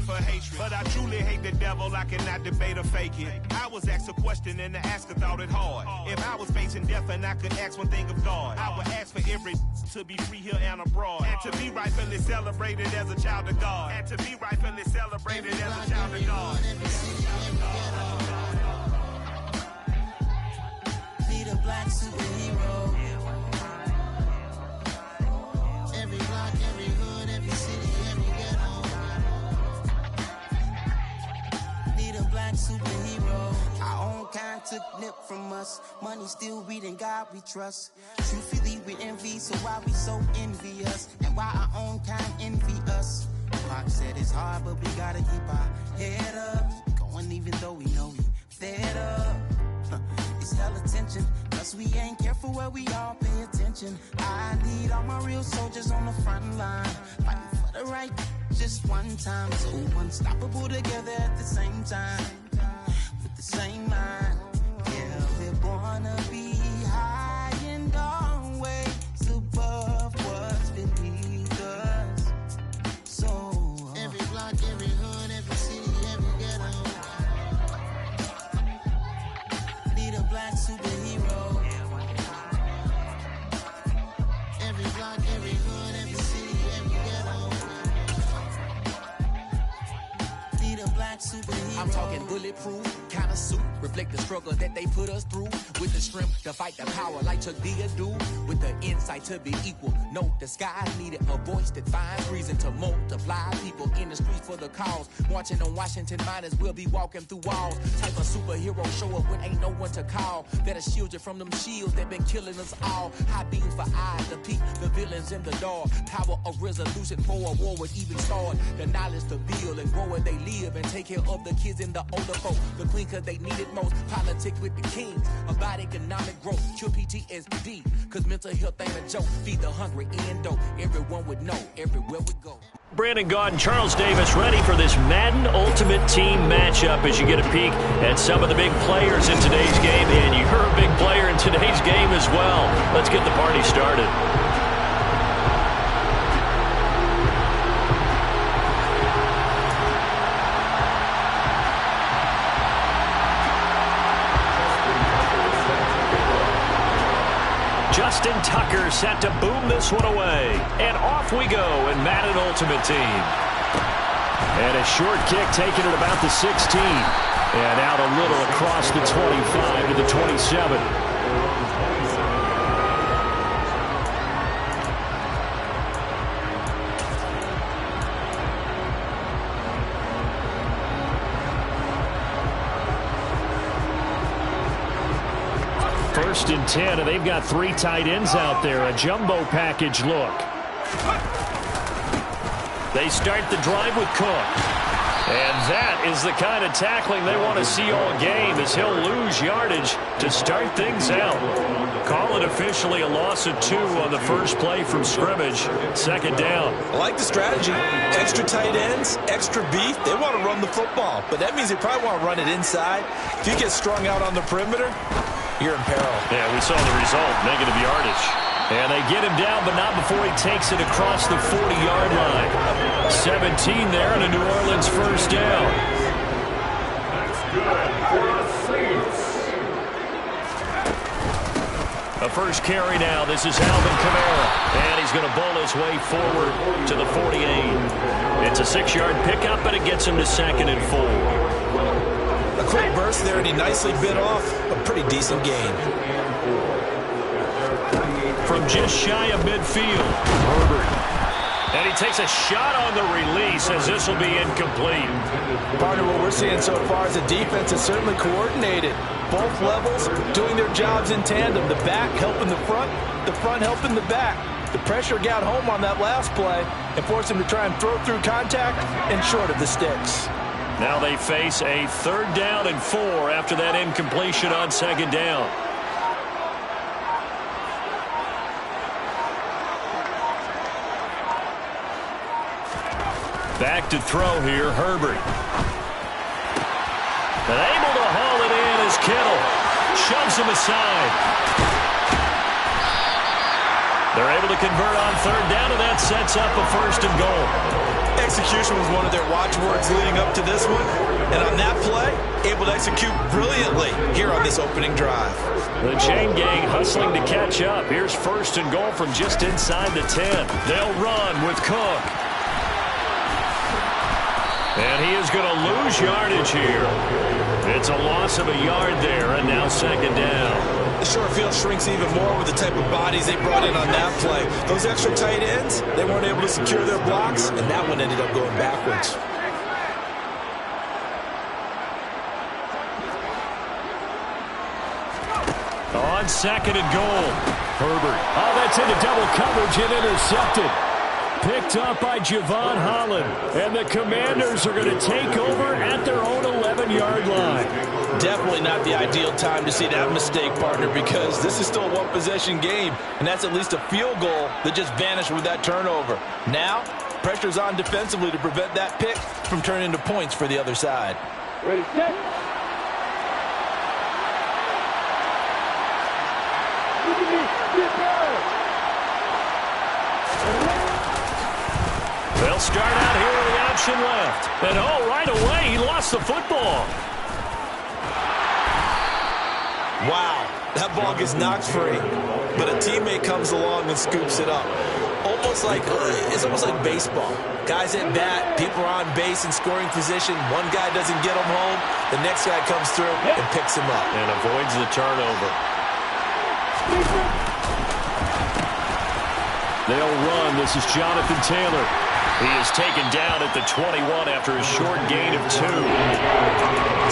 for hatred. But I truly hate the devil, I cannot debate or fake it. I was asked a question and the asker thought it hard. If I was facing death and I could ask one thing of God, I would ask for every to be free here and abroad, and to be rightfully celebrated as a child of God, and to be rightfully celebrated as a child of God. Need a black superhero. Every block, every hood, every city, every ghetto. Need a black superhero. Our own kind took nip from us. Money still reading, God we trust. Truthfully we envy, so why we so envious? And why our own kind envy us? Pac said it's hard, but we gotta keep our head up. Going even though we know we fed up. It's hella tension, cause we ain't careful where we all pay attention. I need all my real soldiers on the front line, fighting for the right just one time. So unstoppable together at the same time, with the same mind. Yeah, we're gonna be high and always above what's beneath us. So every block, every hood, every city, every ghetto. Need a black superhero. Every block, every hood, every city, every ghetto. Need a black superhero. I'm talking bulletproof kind of suit, reflect the struggle that they put us through, with the strength to fight the power like Chuck D do, with the insight to be equal. No disguise needed, a voice that finds reason to multiply people in the streets for the cause. Marching on Washington, might as well be walking through walls. Type of superhero show up when ain't no one to call. That'll shield you from them shields that been killing us all. High beams for eyes to peek the villains in the dark. Power of resolution for a war would even start. The knowledge to build and grow where they live and take care of the kids and the older folk. The queen cause they need it most. Politics with the king about economic growth. Cure PTSD cause mental health ain't a joke. Feed the hungry and dope. Everyone would know everywhere we go. Brandon Gaud and Charles Davis ready for this Madden Ultimate Team matchup as you get a peek at some of the big players in today's game. And you're a big player in today's game as well. Let's get the party started. Justin Tucker set to boom this one away. And off we go in Madden Ultimate Team. And a short kick taken at about the 16. And out a little across the 25 to the 27. First and 10, and they've got 3 tight ends out there. A jumbo package look. They start the drive with Cook. And that is the kind of tackling they want to see all game, as he'll lose yardage to start things out. Call it officially a loss of 2 on the first play from scrimmage. Second down. I like the strategy. Extra tight ends, extra beef. They want to run the football, but that means they probably want to run it inside. If you get strung out on the perimeter, you're in peril. Yeah, we saw the result, negative yardage. And they get him down, but not before he takes it across the 40-yard line. 17 there, and a New Orleans first down. That's good for the Saints. A first carry now. This is Alvin Kamara. And he's going to bowl his way forward to the 48. It's a 6-yard pickup, but it gets him to 2nd and 4. A quick burst there, and he nicely bit off a pretty decent gain. From just shy of midfield, Herbert. And he takes a shot on the release, as this will be incomplete. Partner, what we're seeing so far is the defense is certainly coordinated. Both levels doing their jobs in tandem. The back helping the front helping the back. The pressure got home on that last play and forced him to try and throw through contact and short of the sticks. Now they face a 3rd down and 4 after that incompletion on 2nd down. Back to throw here, Herbert. And able to haul it in as Kittle shoves him aside. They're able to convert on 3rd down, and that sets up a 1st and goal. execution was one of their watchwords leading up to this one. And on that play, able to execute brilliantly here on this opening drive. The chain gang hustling to catch up. Here's first and goal from just inside the 10. They'll run with Cook. And he is going to lose yardage here. It's a loss of a yard there, and now second down. The short field shrinks even more with the type of bodies they brought in on that play. Those extra tight ends, they weren't able to secure their blocks, and that one ended up going backwards. On second and goal, Herbert. Oh, that's into double coverage and intercepted. Picked up by Javon Holland. And the Commanders are going to take over at their own 11-yard line. Definitely not the ideal time to see that mistake, partner, because this is still a one-possession game, and that's at least a field goal that just vanished with that turnover. Now, pressure's on defensively to prevent that pick from turning into points for the other side. Ready, set. They'll start out here with the option left. And oh, right away, he lost the football. Wow, that ball gets knocked free, but a teammate comes along and scoops it up. It's almost like baseball. Guys at bat, people are on base in scoring position. One guy doesn't get him home. The next guy comes through and picks him up. And avoids the turnover. They'll run. This is Jonathan Taylor. He is taken down at the 21 after a short gain of 2.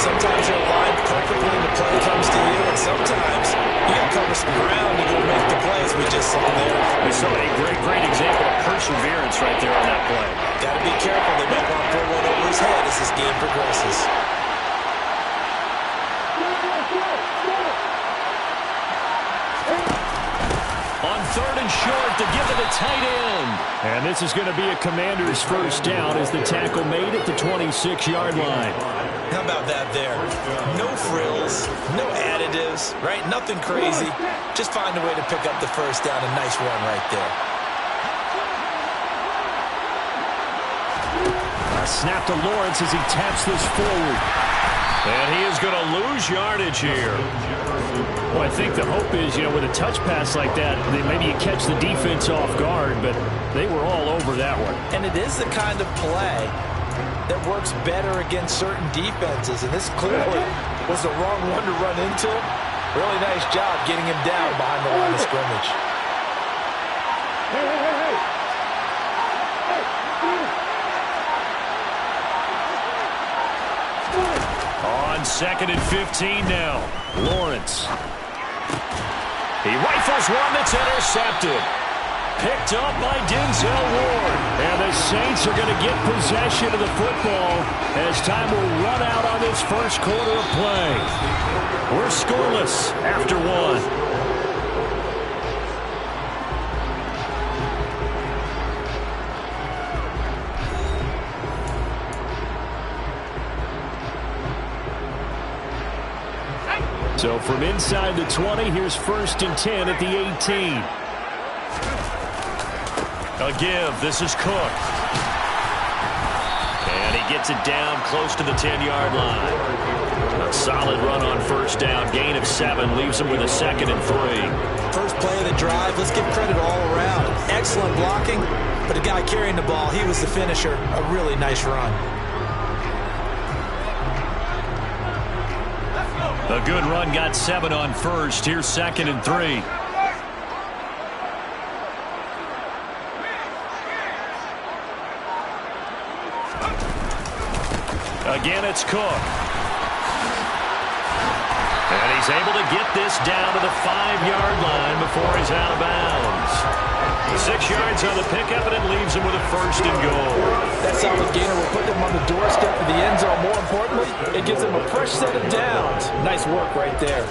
Sometimes you're aligned perfectly and the play comes to you, and sometimes you got to cover some ground to go make the plays we just saw there. We saw a great example of perseverance right there on that play. Got to be careful. They might want to throw one over his head as this game progresses. On third and short to give it a tight end. And this is going to be a Commander's first down as the tackle made at the 26-yard line. How about that there? No frills, no additives, right? Nothing crazy. Just find a way to pick up the first down. A nice run right there. A snap to Lawrence as he taps this forward. And he is going to lose yardage here. Well, I think the hope is, with a touch pass like that, maybe you catch the defense off guard, but they were all over that one. And it is the kind of play that works better against certain defenses, and this clearly was the wrong one to run into. Really nice job getting him down behind the line of scrimmage. On second and 15 now, Lawrence. He rifles one that's intercepted. Picked up by Denzel Ward. And the Saints are going to get possession of the football as time will run out on this first quarter of play. We're scoreless after one. So from inside the 20, here's first and 10 at the 18. A give. This is Cook. And he gets it down close to the 10-yard line. A solid run on first down. Gain of 7 leaves him with a second and 3. First play of the drive. Let's give credit all around. Excellent blocking, but the guy carrying the ball, he was the finisher. A really nice run. A good run, got 7 on first. Here's second and 3. Again, it's Cook. And he's able to get this down to the 5-yard line before he's out of bounds. 6 yards on the pickup, and it leaves him with a first and goal. That solid gainer will put them on the doorstep of the end zone. More importantly, it gives them a fresh set of downs. Nice work right there.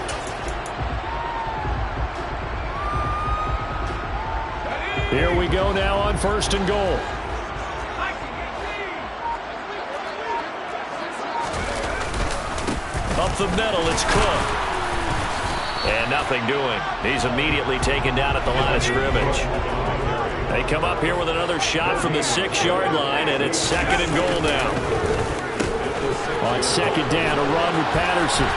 Here we go now on first and goal. Up the middle, it's Cook. And nothing doing. He's immediately taken down at the line of scrimmage. They come up here with another shot from the 6-yard line, and it's 2nd and goal now. On 2nd down, a run with Patterson.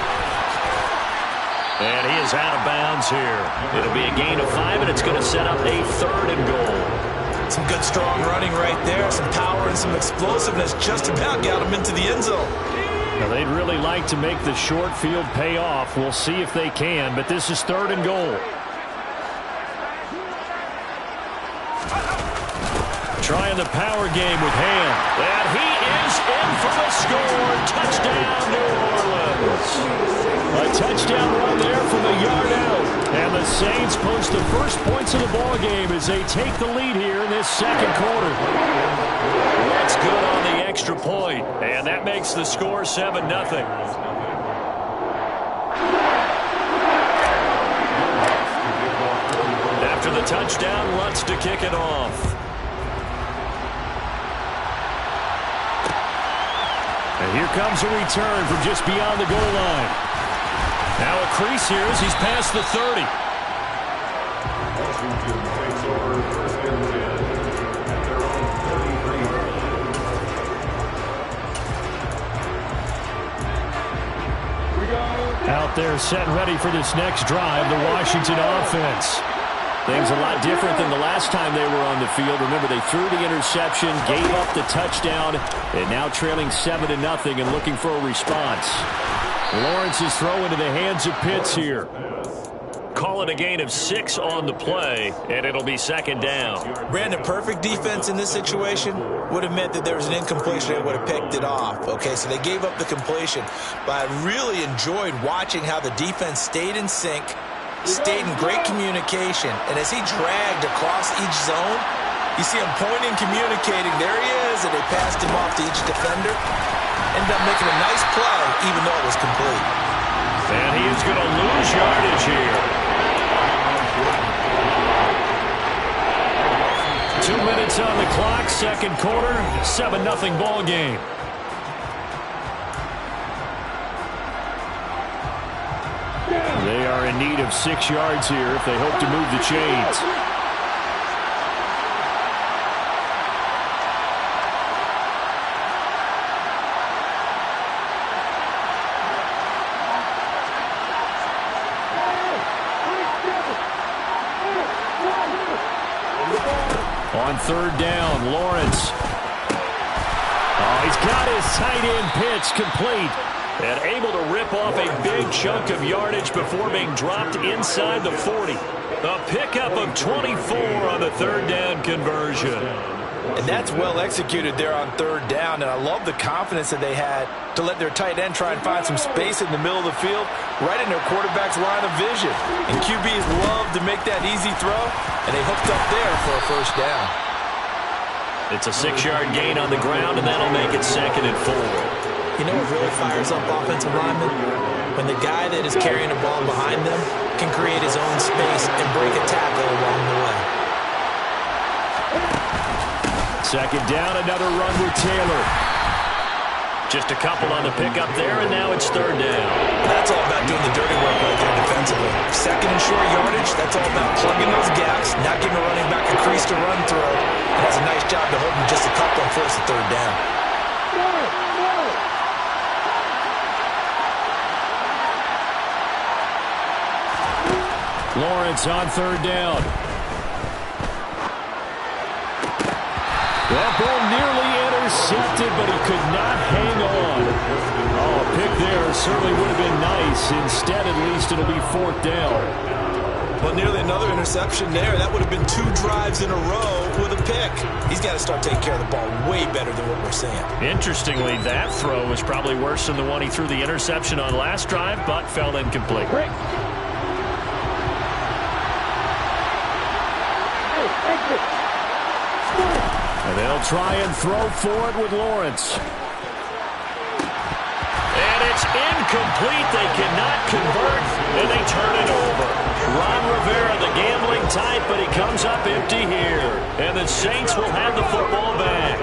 And he is out of bounds here. It'll be a gain of 5, and it's going to set up a 3rd and goal. Some good, strong running right there. Some power and some explosiveness just about got him into the end zone. Now, they'd really like to make the short field pay off. We'll see if they can, but this is 3rd and goal. Trying the power game with Ham. And he is in for the score. Touchdown, New Orleans. A touchdown run there from a yard out. And the Saints post the first points of the ball game as they take the lead here in this 2nd quarter. That's good on the extra point. And that makes the score 7-0. After the touchdown, Lutz to kick it off. And here comes a return from just beyond the goal line. Now a crease here as he's past the 30. Out there set and ready for this next drive, the Washington offense. Things a lot different than the last time they were on the field. Remember, they threw the interception, gave up the touchdown, and now trailing 7-0 and looking for a response. Lawrence's throw into the hands of Pitts here. Call it a gain of 6 on the play, and it'll be 2nd down. Brandon, perfect defense in this situation would have meant that there was an incompletion. They would have picked it off. Okay, so they gave up the completion. But I really enjoyed watching how the defense stayed in sync, stayed in great communication, and as he dragged across each zone, you see him pointing, communicating. There he is, and they passed him off to each defender. Ended up making a nice play, even though it was complete. And he is going to lose yardage here. 2 minutes on the clock, 2nd quarter, 7-0 ball game. They are in need of 6 yards here if they hope to move the chains. On 3rd down, Lawrence. Oh, he's got his tight end pitch complete. And able to rip off a big chunk of yardage before being dropped inside the 40. A pickup of 24 on the 3rd down conversion. And that's well executed there on 3rd down. And I love the confidence that they had to let their tight end try and find some space in the middle of the field, right in their quarterback's line of vision. And QBs love to make that easy throw, and they hooked up there for a 1st down. It's a 6-yard gain on the ground, and that'll make it 2nd and 4. You know what really fires up offensive linemen? When the guy that is carrying the ball behind them can create his own space and break a tackle along the way. 2nd down, another run with Taylor. Just a couple on the pickup there, and now it's 3rd down. That's all about doing the dirty work right there defensively. 2nd and short yardage, that's all about plugging those gaps, not giving a running back a crease to run through. And that's a nice job to hold him just a couple and force the 3rd down. Lawrence on 3rd down. That ball nearly intercepted, but he could not hang on. Oh, a pick there certainly would have been nice. Instead, at least, it'll be 4th down. Well, nearly another interception there. That would have been 2 drives in a row with a pick. He's got to start taking care of the ball way better than what we're seeing. Interestingly, that throw was probably worse than the one he threw the interception on last drive, but fell incomplete. And they'll try and throw for it with Lawrence. And it's incomplete. They cannot convert, and they turn it over. Ron Rivera, the gambling type, but he comes up empty here. And the Saints will have the football back.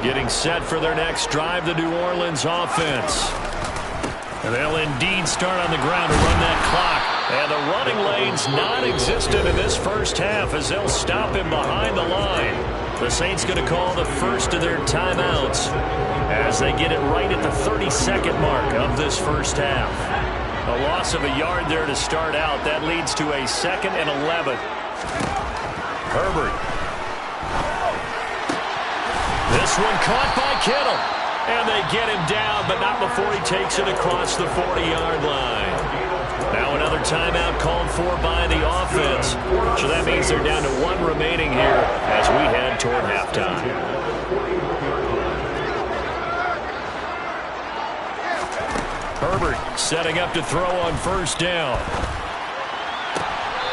Getting set for their next drive, the New Orleans offense. And they'll indeed start on the ground to run that clock. And the running lane's non-existent in this first half as they'll stop him behind the line. The Saints going to call the first of their timeouts as they get it right at the 30-second mark of this first half. A loss of a yard there to start out. That leads to a 2nd and 11. Herbert. This one caught by Kittle. And they get him down, but not before he takes it across the 40-yard line. Now another timeout called for by the offense. So that means they're down to 1 remaining here as we head toward halftime. Herbert setting up to throw on first down.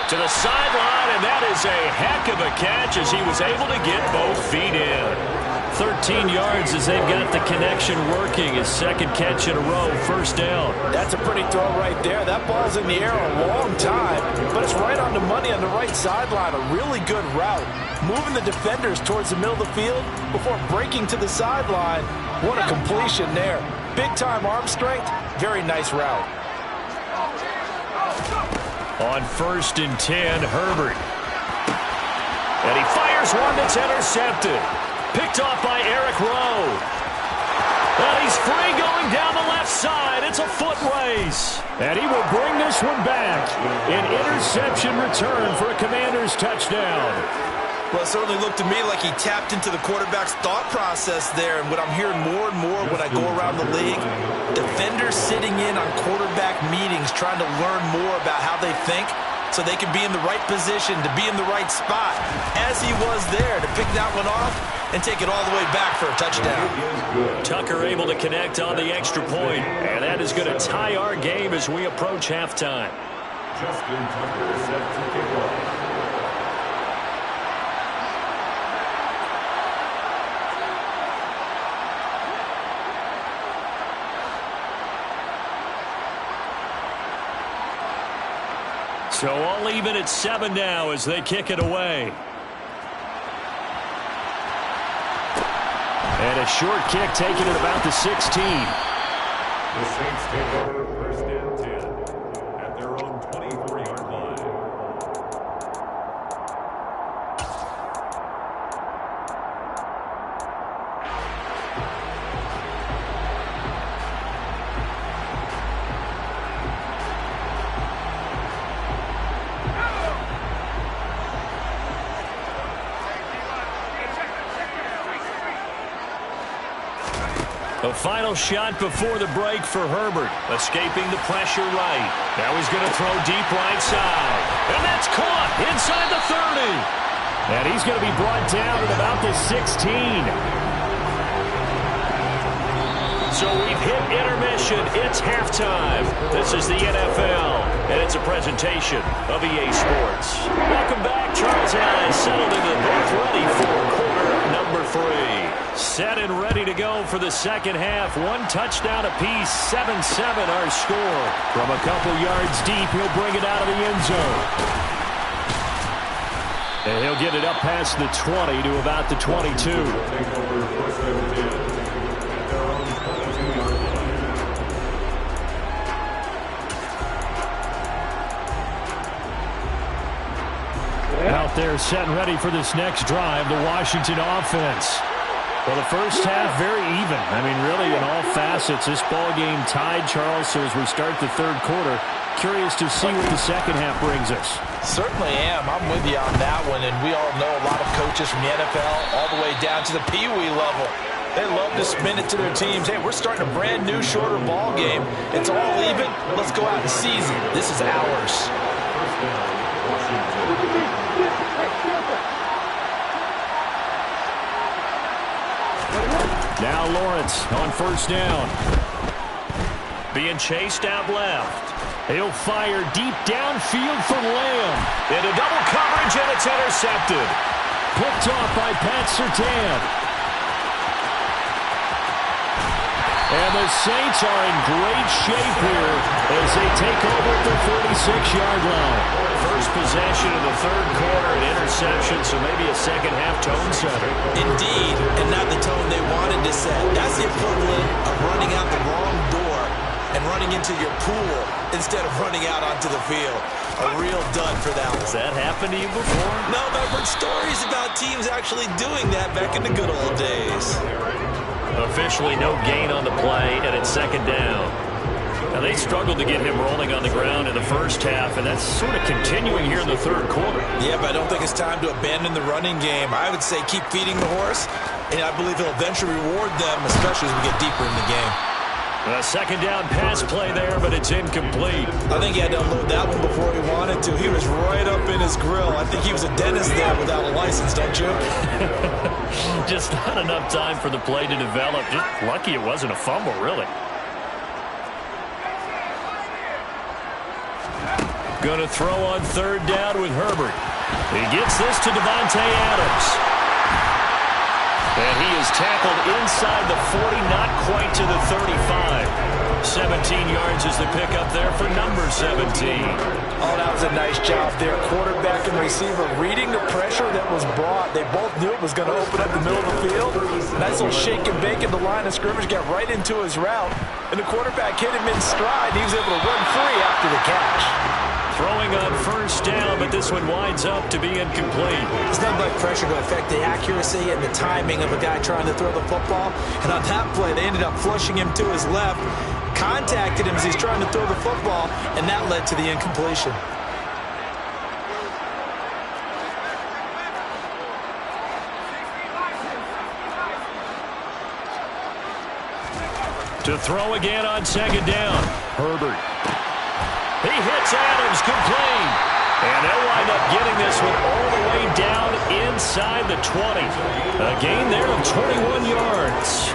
To the sideline, and that is a heck of a catch as he was able to get both feet in. 13 yards as they've got the connection working. His 2nd catch in a row, first down. That's a pretty throw right there. That ball's in the air a long time, but it's right on the money on the right sideline. A really good route. Moving the defenders towards the middle of the field before breaking to the sideline. What a completion there. Big-time arm strength. Very nice route. On 1st and 10, Herbert. And he fires one that's intercepted. Picked off by Eric Rowe. And he's free going down the left side. It's a foot race. And he will bring this one back. An interception return for a Commanders touchdown. Well, it certainly looked to me like he tapped into the quarterback's thought process there. And what I'm hearing more and more when I go around the league, defenders sitting in on quarterback meetings trying to learn more about how they think so they can be in the right position, to be in the right spot, as he was there to pick that one off and take it all the way back for a touchdown. Tucker able to connect on the extra point, and that is going to tie our game as we approach halftime. Justin Tucker set to kick off. So all even at 7 now as they kick it away. And a short kick taken at about the 16. The Saints take over 1st and 10 at their own 24-yard line. A final shot before the break for Herbert, escaping the pressure right. Now he's going to throw deep right side. And that's caught inside the 30. And he's going to be brought down at about the 16. So we've hit intermission. It's halftime. This is the NFL, and it's a presentation of EA Sports. Welcome back. Charles and I settled into the booth ready for quarter number 3. Set and ready to go for the second half. 1 touchdown apiece, 7-7 our score. From a couple yards deep, he'll bring it out of the end zone. And he'll get it up past the 20 to about the 22. Out there set and ready for this next drive, the Washington offense. Well, the first half, very even. I mean, really, in all facets, this ball game tied, Charles. So as we start the third quarter, curious to see what the second half brings us. Certainly am. I'm with you on that one. And we all know a lot of coaches from the NFL all the way down to the Pee Wee level. They love to spin it to their teams. Hey, we're starting a brand new, shorter ball game. It's all even. Let's go out and seize it. This is ours. Now Lawrence on first down. Being chased out left. He'll fire deep downfield for Lamb. Into double coverage, and it's intercepted. Picked off by Pat Surtain. And the Saints are in great shape here as they take over at the 46-yard line. First possession of the third quarter, an interception, so maybe a second-half tone setter. Indeed, and not the tone they wanted to set. That's the equivalent of running out the wrong door and running into your pool instead of running out onto the field. A real dud for that one. Has that happened to you before? No, but I've heard stories about teams actually doing that back in the good old days. Officially no gain on the play, and it's second down. Now, they struggled to get him rolling on the ground in the first half, and that's sort of continuing here in the third quarter. Yeah, but I don't think it's time to abandon the running game. I would say keep feeding the horse, and I believe he'll eventually reward them, especially as we get deeper in the game. A second down pass play there, but it's incomplete. I think he had to unload that one before he wanted to. He was right up in his grill. I think he was a dentist there without a license, don't you? Just not enough time for the play to develop. Just lucky it wasn't a fumble, really. Going to throw on third down with Herbert. He gets this to Davante Adams. And he is tackled inside the 40, not quite to the 35. 17 yards is the pickup there for number 17. Oh, that was a nice job there. Quarterback and receiver reading the pressure that was brought. They both knew it was going to open up the middle of the field. Nice little shake and bake in the line of scrimmage, got right into his route. And the quarterback hit him in stride. He was able to run free after the catch. Throwing on first down, but this one winds up to be incomplete. It's not like pressure to affect the accuracy and the timing of a guy trying to throw the football. And on that play, they ended up flushing him to his left, contacted him as he's trying to throw the football, and that led to the incompletion. To throw again on second down. Herbert. He hits Adams, complete. And they'll wind up getting this one all the way down inside the 20. A gain there of 21 yards.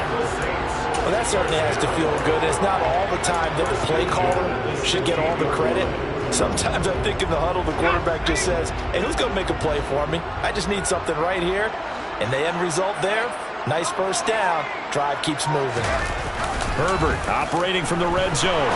Well, that certainly has to feel good. It's not all the time that the play caller should get all the credit. Sometimes I think in the huddle, the quarterback just says, hey, who's going to make a play for me? I just need something right here. And the end result there, nice first down. Drive keeps moving. Herbert operating from the red zone.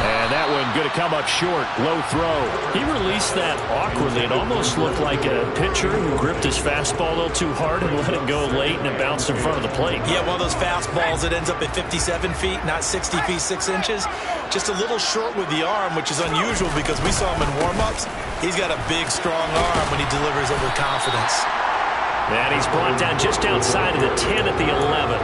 And that one going to come up short. Low throw. He released that awkwardly. It almost looked like a pitcher who gripped his fastball a little too hard and let it go late, and it bounced in front of the plate. Yeah, one of those fastballs that ends up at 57 feet, not 60 feet, 6 inches. Just a little short with the arm, which is unusual because we saw him in warm-ups. He's got a big, strong arm when he delivers it with confidence. And he's brought down just outside of the 10 at the 11.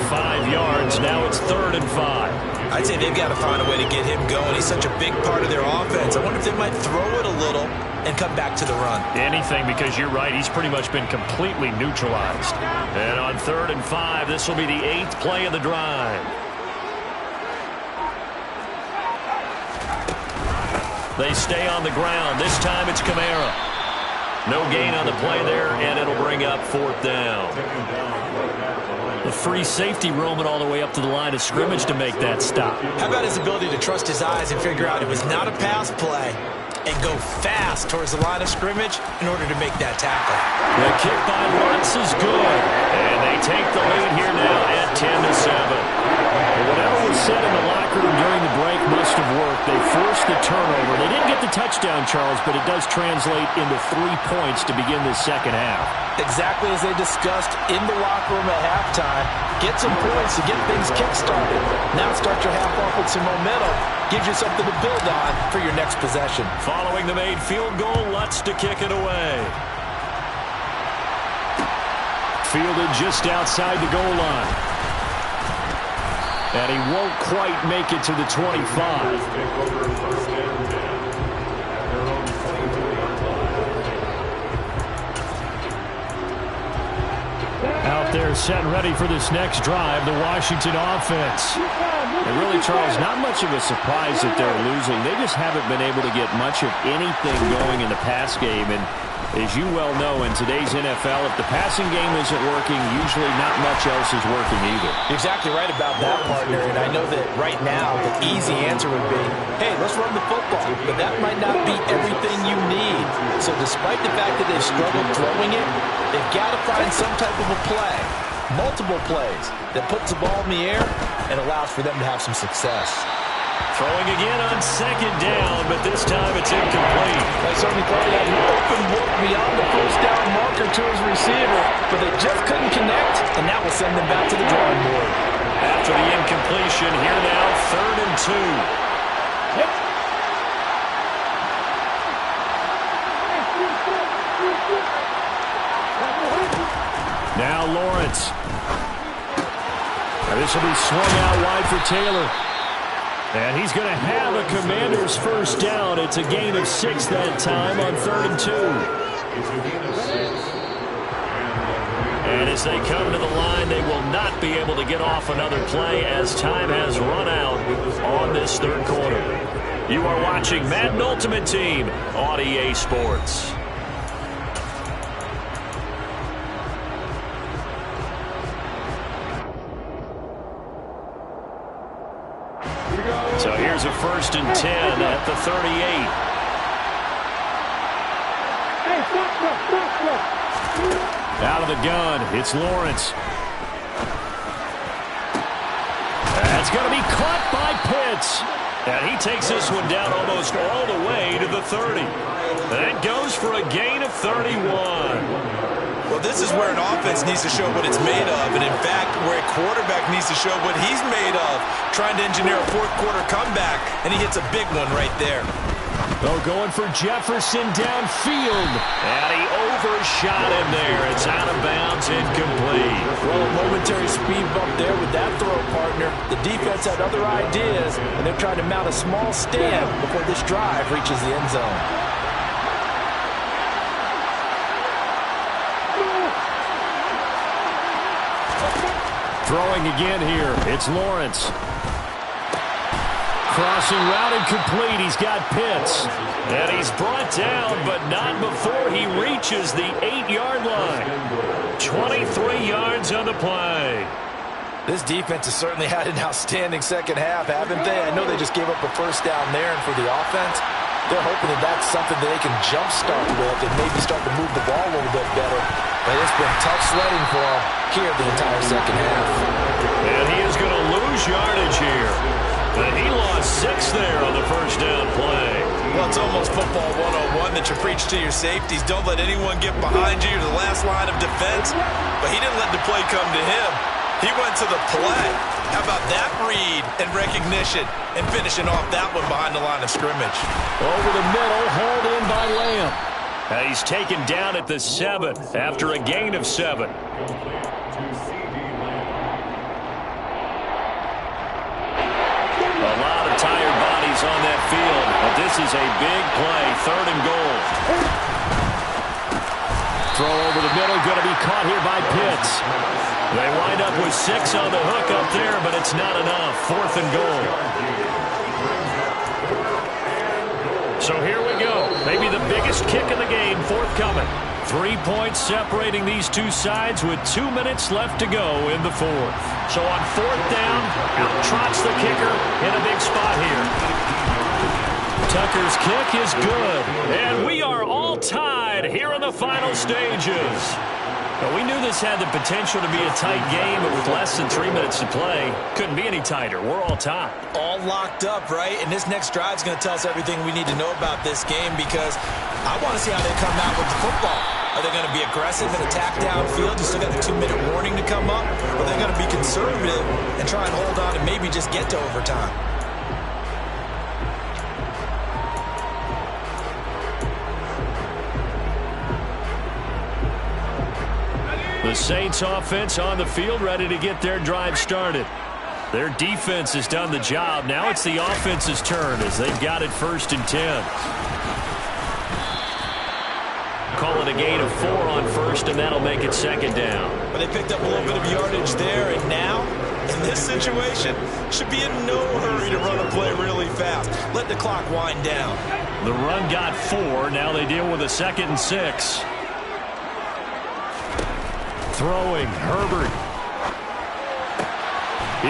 5 yards. Now it's 3rd and 5. I'd say they've got to find a way to get him going. He's such a big part of their offense. I wonder if they might throw it a little and come back to the run. Anything, because you're right. He's pretty much been completely neutralized. And on 3rd and 5, this will be the 8th play of the drive. They stay on the ground. This time it's Kamara. No gain on the play there, and it'll bring up 4th down. The free safety roaming all the way up to the line of scrimmage to make that stop. How about his ability to trust his eyes and figure out it was not a pass play and go fast towards the line of scrimmage in order to make that tackle. The kick by Lutz is good, and they take the lead here now at 10-7. Whatever was said in the locker room during the break must have worked. They forced the turnover. They didn't get the touchdown, Charles, but it does translate into 3 points to begin this second half. Exactly as they discussed in the locker room at halftime. Get some points to get things kick-started. Now start your half off with some momentum. Gives you something to build on for your next possession. Following the made field goal, Lutz to kick it away. Fielded just outside the goal line. And he won't quite make it to the 25. Out there set and ready for this next drive, the Washington offense. And really, Charles, not much of a surprise that they're losing. They just haven't been able to get much of anything going in the pass game. And as you well know, in today's NFL, if the passing game isn't working, usually not much else is working either. You're exactly right about that, partner. And I know that right now the easy answer would be, hey, let's run the football. But that might not be everything you need. So despite the fact that they've struggled throwing it, they've got to find some type of a play, multiple plays, that puts the ball in the air and allows for them to have some success. Throwing again on second down, but this time it's incomplete. I certainly thought he had an open look beyond the first down marker to his receiver, but they just couldn't connect, and that will send them back to the drawing board. After for the incompletion. Here now, 3rd and 2. Now Lawrence. And this will be swung out wide for Taylor. And he's going to have a Commanders first down. It's a gain of 6 that time on 3rd and 2. And as they come to the line, they will not be able to get off another play as time has run out on this 3rd quarter. You are watching Madden Ultimate Team on EA Sports. So here's a 1st and 10 at the 38. Out of the gun, it's Lawrence. That's going to be caught by Pitts. And he takes this one down almost all the way to the 30. That goes for a gain of 31. Well, this is where an offense needs to show what it's made of. And, in fact, where a quarterback needs to show what he's made of, trying to engineer a 4th quarter comeback, and he hits a big one right there. Oh, going for Jefferson downfield. And he overshot him there. It's out of bounds, incomplete. Well, a momentary speed bump there with that throw, partner. The defense had other ideas, and they're trying to mount a small stand before this drive reaches the end zone. Throwing again here. It's Lawrence. Crossing route incomplete. He's got Pitts. And he's brought down, but not before he reaches the 8-yard line. 23 yards on the play. This defense has certainly had an outstanding second half, haven't they? I know they just gave up a first down there, and for the offense, they're hoping that that's something that they can jumpstart with and maybe start to move the ball a little bit better. But it's been tough sledding for them here the entire second half. And he is going to lose yardage here. But he lost 6 there on the first down play. Well, it's almost football 101 that you preach to your safeties. Don't let anyone get behind you. You're the last line of defense. But he didn't let the play come to him. He went to the play. How about that read and recognition and finishing off that one behind the line of scrimmage? Over the middle, hauled in by Lamb. And he's taken down at the 7 after a gain of 7. A lot of tired bodies on that field, but this is a big play, 3rd and goal. Throw over the middle, going to be caught here by Pitts. They wind up with 6 on the hook up there, but it's not enough. 4th and goal. So here we go. Maybe the biggest kick of the game forthcoming. 3 points separating these two sides with 2 minutes left to go in the 4th. So on 4th down, out trots the kicker in a big spot here. Tucker's kick is good. And we are all tied here in the final stages. Well, we knew this had the potential to be a tight game, but with less than 3 minutes to play, couldn't be any tighter. We're all tied. All locked up, right? And this next drive is going to tell us everything we need to know about this game, because I want to see how they come out with the football. Are they going to be aggressive and attack downfield? You still got a 2-minute warning to come up? Or are they going to be conservative and try and hold on and maybe just get to overtime? The Saints offense on the field, ready to get their drive started. Their defense has done the job. Now it's the offense's turn as they've got it 1st and 10. Call it a gain of 4 on 1st, and that'll make it 2nd down. But they picked up a little bit of yardage there, and now, in this situation, should be in no hurry to run a play really fast. Let the clock wind down. The run got 4. Now they deal with a 2nd and 6. Throwing, Herbert.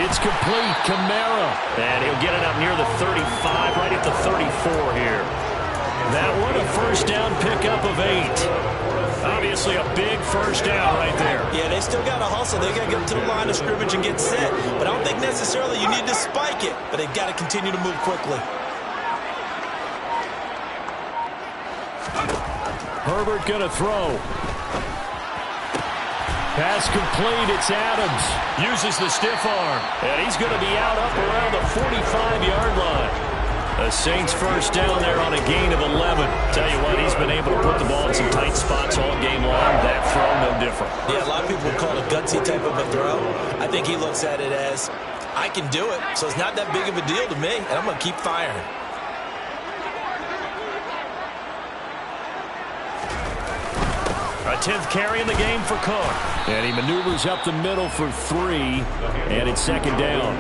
It's complete, Kamara. And he'll get it up near the 35, right at the 34 here. That one, a first down pickup of 8. Obviously a big first down right there. Yeah, they still got to hustle. They got to get to the line of scrimmage and get set. But I don't think necessarily you need to spike it. But they've got to continue to move quickly. Herbert going to throw. Pass complete. It's Adams. Uses the stiff arm. And he's going to be out up around the 45-yard line. The Saints first down there on a gain of 11. Tell you what, he's been able to put the ball in some tight spots all game long. That throw, no different. Yeah, a lot of people would call it a gutsy type of a throw. I think he looks at it as, I can do it, so it's not that big of a deal to me, and I'm going to keep firing. A 10th carry in the game for Cook. And he maneuvers up the middle for 3, and it's second down.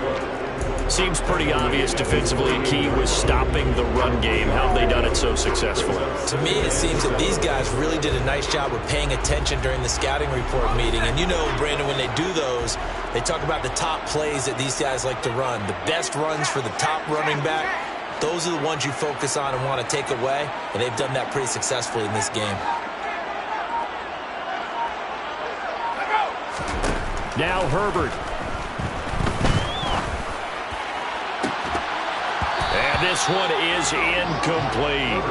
Seems pretty obvious defensively. A key was stopping the run game. How have they done it so successfully? To me, it seems that these guys really did a nice job of paying attention during the scouting report meeting. And you know, Brandon, when they do those, they talk about the top plays that these guys like to run. The best runs for the top running back, those are the ones you focus on and want to take away. And they've done that pretty successfully in this game. Now Herbert. And this one is incomplete.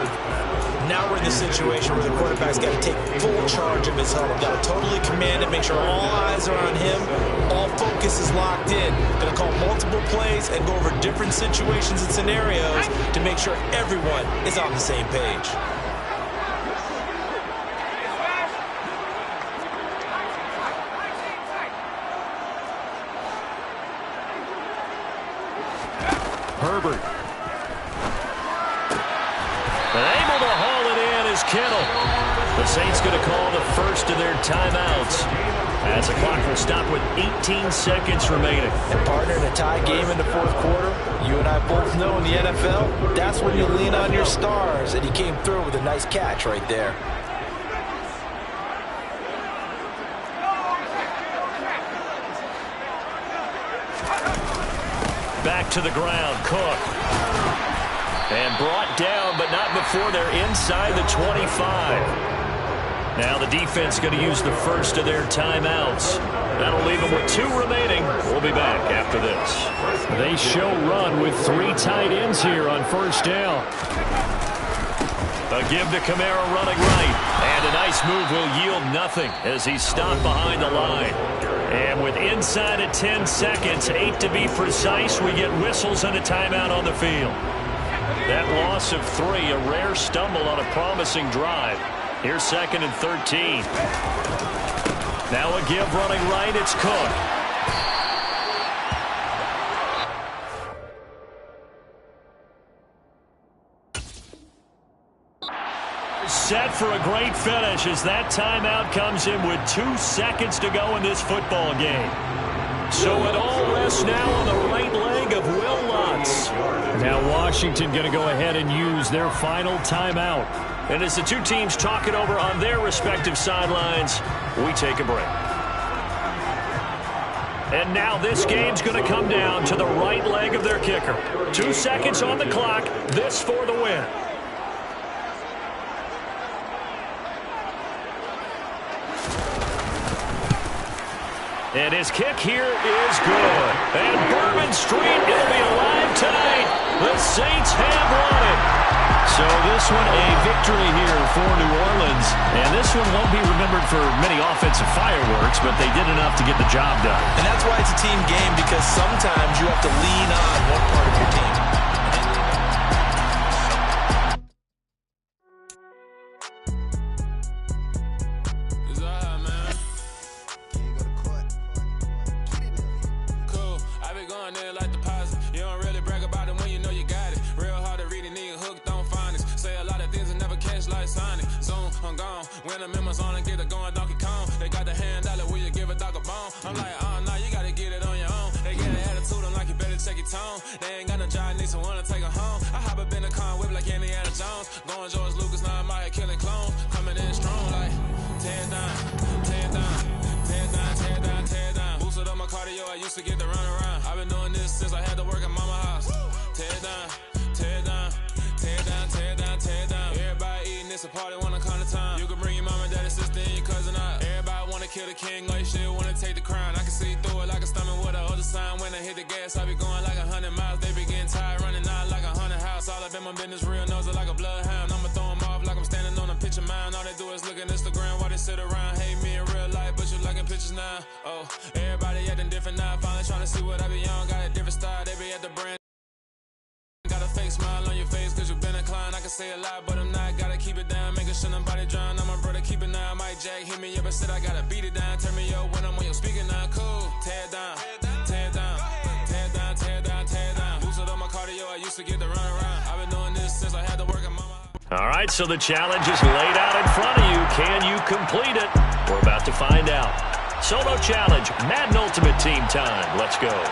Now we're in the situation where the quarterback's got to take full charge of his huddle. Got to totally command it, make sure all eyes are on him. All focus is locked in. Going to call multiple plays and go over different situations and scenarios to make sure everyone is on the same page. Herbert. And able to haul it in is Kittle. The Saints going to call the first of their timeouts as the clock will stop with 18 seconds remaining. And partner, in a tie game in the fourth quarter, you and I both know in the NFL, that's when you lean on your stars, and he came through with a nice catch right there. Back to the ground, Cook. And brought down, but not before they're inside the 25. Now the defense going to use the first of their timeouts. That'll leave them with 2 remaining. We'll be back after this. They show run with 3 tight ends here on first down. A give to Kamara running right. And a nice move will yield nothing as he's stopped behind the line. And with inside of 10 seconds, 8 to be precise, we get whistles and a timeout on the field. That loss of 3, a rare stumble on a promising drive. Here's 2nd and 13. Now a give running right, it's Cook. Set for a great finish as that timeout comes in with 2 seconds to go in this football game. So it all rests now on the right leg of Will Lutz. Now Washington going to go ahead and use their final timeout. And as the 2 teams talk it over on their respective sidelines, we take a break. And now this game's going to come down to the right leg of their kicker. 2 seconds on the clock, this for the win. And his kick here is good. And Bourbon Street, it'll be alive tonight. The Saints have won it. So this one a victory here for New Orleans. And this one won't be remembered for many offensive fireworks, but they did enough to get the job done. And that's why it's a team game, because sometimes you have to lean on one part of your team. When the members on and get it going Donkey Kong, they got the hand dollar, will you give a dog a bone? I'm like, oh no, you gotta get it on your own. They get an attitude, I'm like, you better check your tone. They ain't got no job, need someone to take her home. I hop up in the car and whip like Indiana Jones. Going George Lucas, now I'm out here killing clones. Coming in strong like, tear down, tear down, tear down, tear down, tear down. Boosted up my cardio, I used to get to run around. I've been doing this since I had to work at mama house. Tear down, tear down, tear down, tear down, tear down. Everybody eating, it's a party, wanna come to time. You can bring your mama, daddy, sister, and your cousin out. Everybody wanna kill the king, like shit, wanna take the crown. I can see through it like a stomach with a other sign. When I hit the gas, I be going like 100 miles. They be getting tired, running out like 100 house. All up in my business, real nose like a bloodhound. I'ma throw them off like I'm standing on a picture mound. All they do is look at Instagram while they sit around. Hate me in real life, but you like in picture. bitches now. Oh, everybody acting different now. Finally trying to see what I be on. Got a different style, they be at the brand. Got a fake smile on your face cause you've been inclined. I can say a lot, but I'm not. Gotta keep it down, making sure nobody drown. I'm my brother, keep it now. Mike Jack hit me up and said I gotta beat it down. Turn me up when I'm on your speaker now. Cool, tear it down, tear it down, tear it down, tear it down, tear it down. Boosted on my cardio, I used to get the run around. I've been doing this since I had to work at mama. All right, so the challenge is laid out in front of you. Can you complete it? We're about to find out. Solo challenge, Madden Ultimate Team time. Let's go.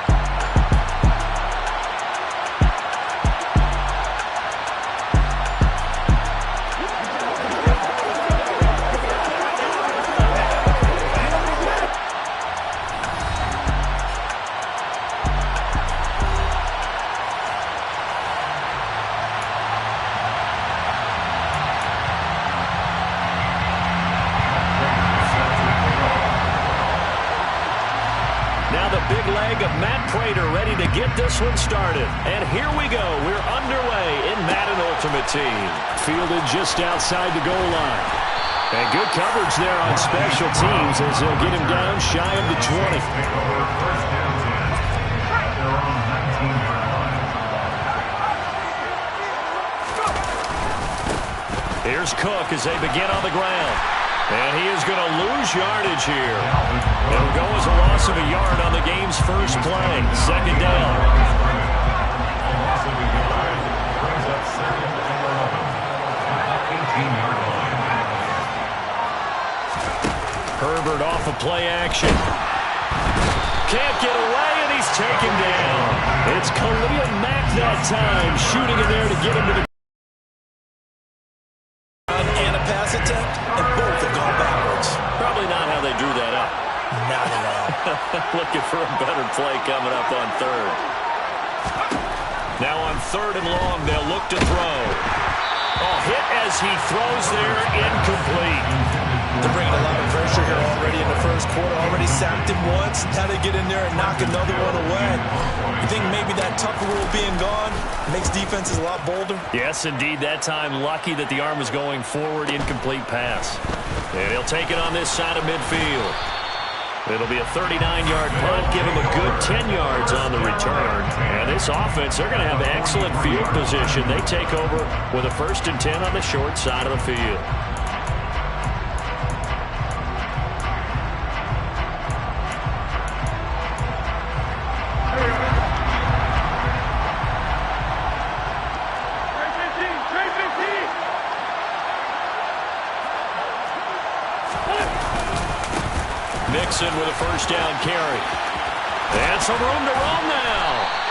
Ready to get this one started. And here we go. We're underway in Madden Ultimate Team. Fielded just outside the goal line. And good coverage there on special teams as they'll get him down shy of the 20. Here's Cook as they begin on the ground. And he is going to lose yardage here. It'll go as a loss of a yard on the game's first play. Second down. Herbert off of play action. Can't get away, and he's taken down. It's Khalil Mack that time, shooting in there to get him to the attempt, and both have gone backwards. Probably not how they drew that up. Not at all. Looking for a better play coming up on third. Now on third and long, they'll look to throw. Oh, hit as he throws there, incomplete. They're bringing a lot of pressure here already in the first quarter. Already sacked him once. Now they get in there and knock another one away. You think maybe that tougher rule being gone makes defenses a lot bolder? Yes, indeed. That time, lucky that the arm was going forward, incomplete pass. And he'll take it on this side of midfield. It'll be a 39-yard punt, give him a good 10 yards on the return. And this offense, they're going to have excellent field position. They take over with a 1st and 10 on the short side of the field. With a 1st down carry. And some room to roam now.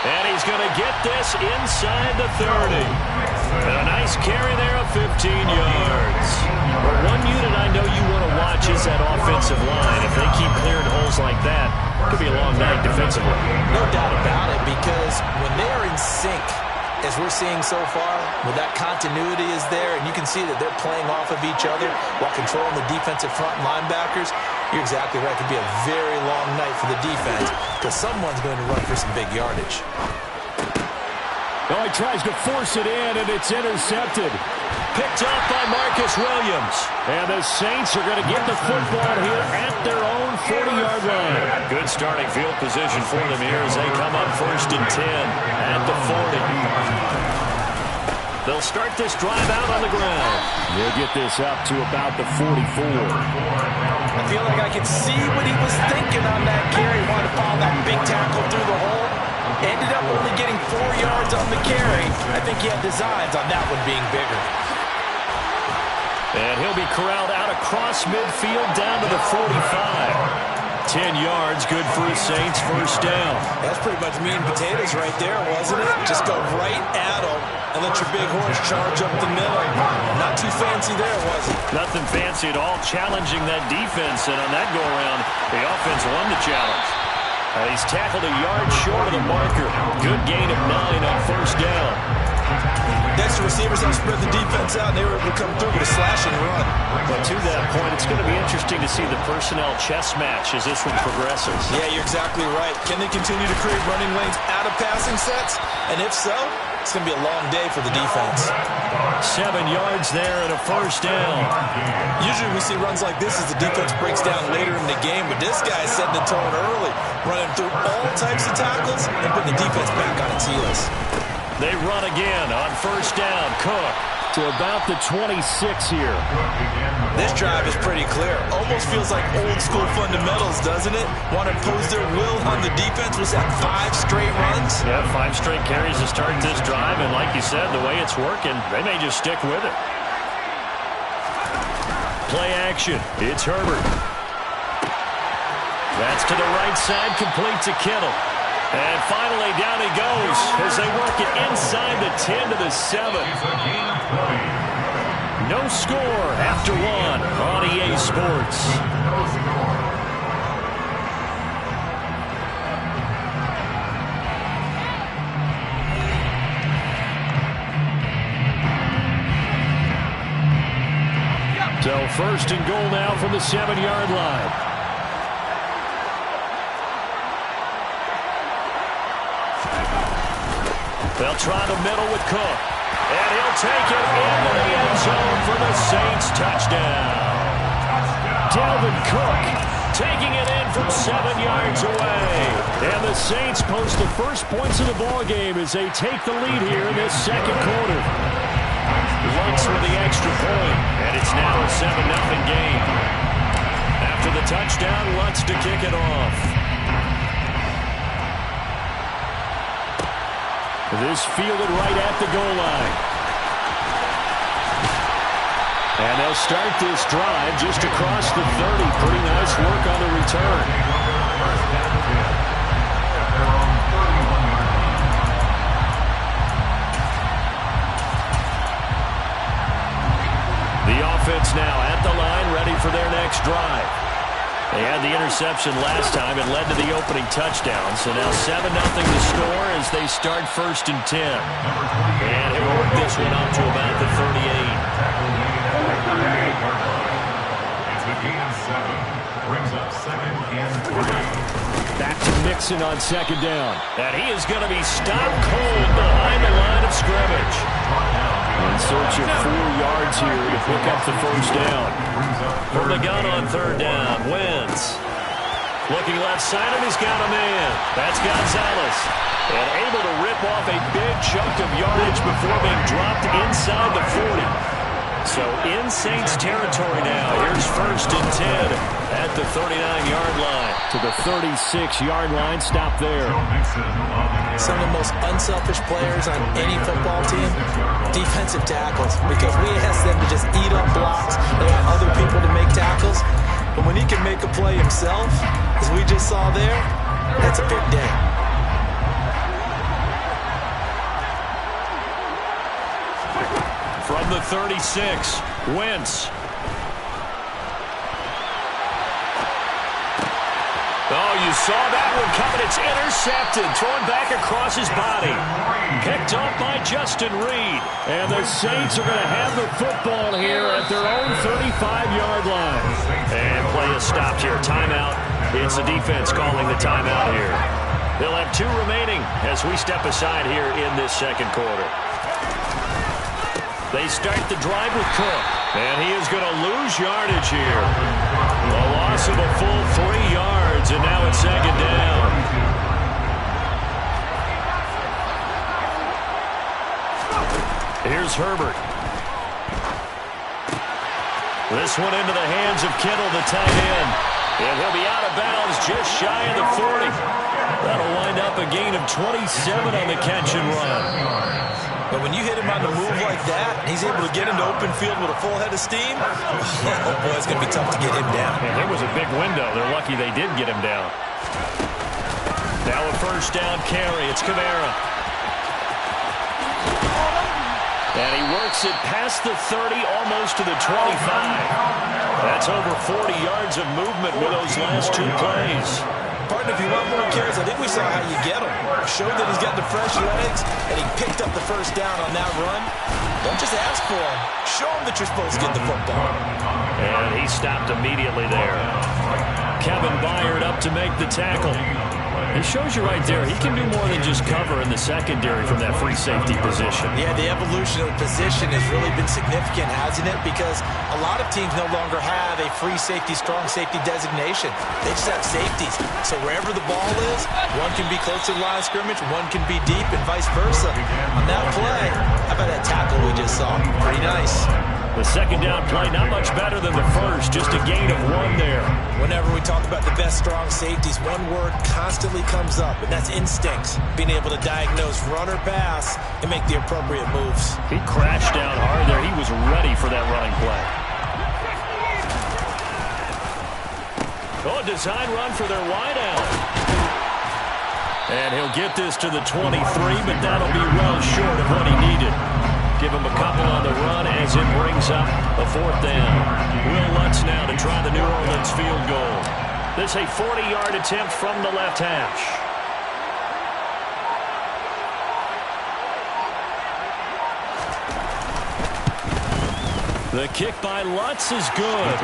And he's going to get this inside the 30. And a nice carry there of 15 yards. But one unit I know you want to watch is that offensive line. If they keep clearing holes like that, it could be a long night defensively. No doubt about it, because when they're in sync, as we're seeing so far, when that continuity is there and you can see that they're playing off of each other while controlling the defensive front linebackers, you're exactly right. It could be a very long night for the defense because someone's going to run for some big yardage. Oh, he tries to force it in, and it's intercepted. Picked up by Marcus Williams. And the Saints are going to get the football here at their own 40-yard line. Good starting field position for them here as they come up 1st and 10 at the 40. They'll start this drive out on the ground. They'll get this up to about the 44. I feel like I can see what he was thinking on that carry. Wanted to follow that big tackle through the hole. Ended up only getting 4 yards on the carry. I think he had designs on that one being bigger. And he'll be corralled out across midfield down to the 45. 10 yards, good for the Saints, 1st down. That's pretty much meat and potatoes right there, wasn't it? Just go right at them and let your big horse charge up the middle. Not too fancy there, was it? Nothing fancy at all, challenging that defense. And on that go-around, the offense won the challenge. He's tackled a yard short of the marker. Good gain of 9 on 1st down. Next, the receivers have spread the defense out, and they were able to come through with a slash and run. But to that point, it's going to be interesting to see the personnel chess match as this one progresses. Yeah, you're exactly right. Can they continue to create running lanes out of passing sets? And if so, It's going to be a long day for the defense. 7 yards there and a first down. Usually we see runs like this as the defense breaks down later in the game, but this guy is setting the tone early, running through all types of tackles and putting the defense back on its heels. They run again on first down. Cook to about the 26 here. This drive is pretty clear. Almost feels like old school fundamentals, doesn't it? Want to impose their will on the defense. Was that 5 straight runs? Yeah, 5 straight carries to start this drive, and like you said, the way it's working, they may just stick with it. Play action. It's Herbert. That's to the right side, complete to Kittle. And finally, down he goes as they work it inside the 10 to the 7. No score after 1 on EA Sports. So first and goal now from the 7-yard line. They'll try the middle with Cook. And he'll take it into the end zone for the Saints touchdown. Dalvin Cook taking it in from 7 yards away. And the Saints post the first points of the ballgame as they take the lead here in this second quarter. Lutz with the extra point, and it's now a 7-0 game. After the touchdown, Lutz to kick it off. This fielded right at the goal line. And they'll start this drive just across the 30. Pretty nice work on the return. The offense now at the line, ready for their next drive. They had the interception last time. It led to the opening touchdown. So now 7-0 to score as they start first and 10. And he'll work this one up to about the 38. It's a gain of 7. Brings up 2nd and 3. Back to Mixon on second down. And he is going to be stopped cold behind the line of scrimmage. In search of 4 yards here to pick up the first down. From the gun on third down, Wentz. Looking left side, and he's got a man. That's Gonzalez. And able to rip off a big chunk of yardage before being dropped inside the 40. So in Saints territory now. Here's first and 10 at the 39-yard line. To the 36-yard line, stop there. Some of the most unselfish players on any football team, defensive tackles, because we ask them to just eat up blocks. They want other people to make tackles. But when he can make a play himself, as we just saw there, that's a big day. From the 36, Wentz. Oh, you saw that one coming. It's intercepted. Thrown back across his body. Picked up by Justin Reed. And the Saints are going to have the football here at their own 35-yard line. And play is stopped here. Timeout. It's the defense calling the timeout here. They'll have 2 remaining as we step aside here in this second quarter. They start the drive with Cook. And he is going to lose yardage here. A loss of a full 3 yards, and now it's second down. Here's Herbert. This one into the hands of Kittle, the tight end. And he'll be out of bounds just shy of the 40. That'll wind up a gain of 27 on the catch and run. But when you hit him on the move like that, he's able to get into open field with a full head of steam. Oh, boy, it's going to be tough to get him down. And there was a big window. They're lucky they did get him down. Now a first down carry. It's Kamara. And he works it past the 30, almost to the 25. That's over 40 yards of movement with those last 2 plays. Partner, if you want more carries, I think we saw how you get him. Showed that he's got the fresh legs, and he picked up the first down on that run. Don't just ask for him. Show him that you're supposed to get the football. And he stopped immediately there. Kevin Byard up to make the tackle. It shows you right there, he can do more than just cover in the secondary from that free safety position. Yeah, the evolution of the position has really been significant, hasn't it? Because a lot of teams no longer have a free safety, strong safety designation. They just have safeties. So wherever the ball is, one can be close to the line of scrimmage, one can be deep, and vice versa. On that play, how about that tackle we just saw? Pretty nice. The second down play, not much better than the first, just a gain of 1 there. Whenever we talk about the best strong safeties, one word constantly comes up, and that's instincts. Being able to diagnose run or pass and make the appropriate moves. He crashed down hard there. He was ready for that running play. Oh, a design run for their wideout. And he'll get this to the 23, but that'll be well short of what he needed. Give him a couple on the run as it brings up a 4th down. Will Lutz now to try the New Orleans field goal. This a 40-yard attempt from the left hash. The kick by Lutz is good.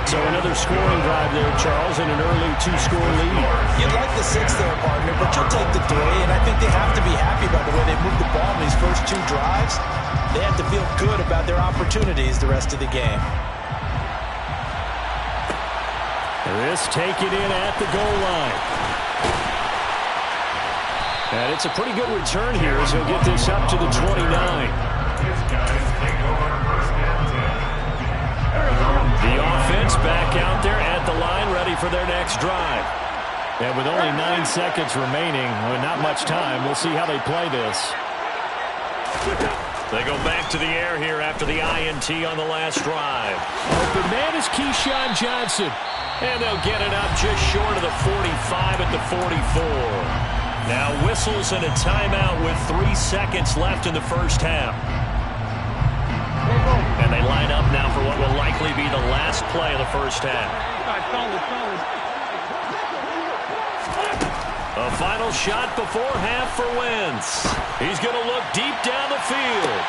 So another scoring drive there, Charles, and an early 2-score lead. You'd like the 6 there, partner, but you'll take the 3, and I think they have to be happy about the way they moved the ball in these first 2 drives. They have to feel good about their opportunities the rest of the game. This taken in at the goal line. And it's a pretty good return here as he'll get this up to the 29. The offense back out there at the line, ready for their next drive. And with only 9 seconds remaining, with not much time, we'll see how they play this. They go back to the air here after the INT on the last drive. The man is Keyshawn Johnson. And they'll get it up just short of the 45 at the 44. Now whistles and a timeout with 3 seconds left in the first half. And they line up now for what will likely be the last play of the first half. A final shot before half for Wentz. He's going to look deep down the field.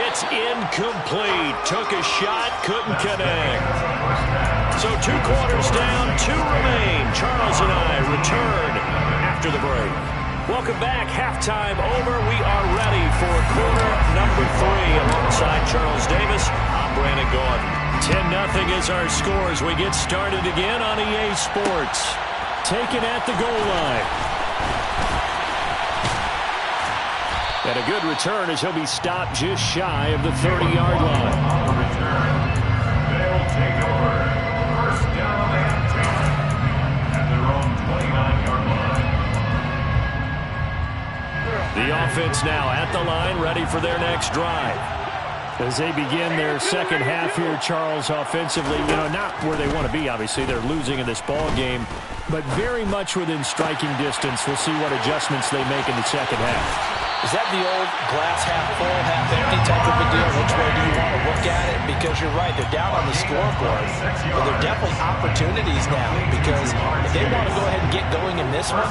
It's incomplete. Took a shot, couldn't connect. So 2 quarters down, 2 remain. Charles and I return after the break. Welcome back. Halftime over. We are ready for quarter number 3. Alongside Charles Davis, I'm Brandon Gordon. 10-0 is our score as we get started again on EA Sports. Taken at the goal line. And a good return as he'll be stopped just shy of the 30-yard line. They'll take over. First down and 10 at their own 29-yard line. The offense now at the line, ready for their next drive. As they begin their second half here, Charles, offensively, not where they want to be, obviously. They're losing in this ball game, but very much within striking distance. We'll see what adjustments they make in the second half. Is that the old glass half full, half empty type of a deal? Which way do you want to look at it? Because you're right, they're down on the scoreboard, but they're definitely opportunities now, because if they want to go ahead and get going in this one,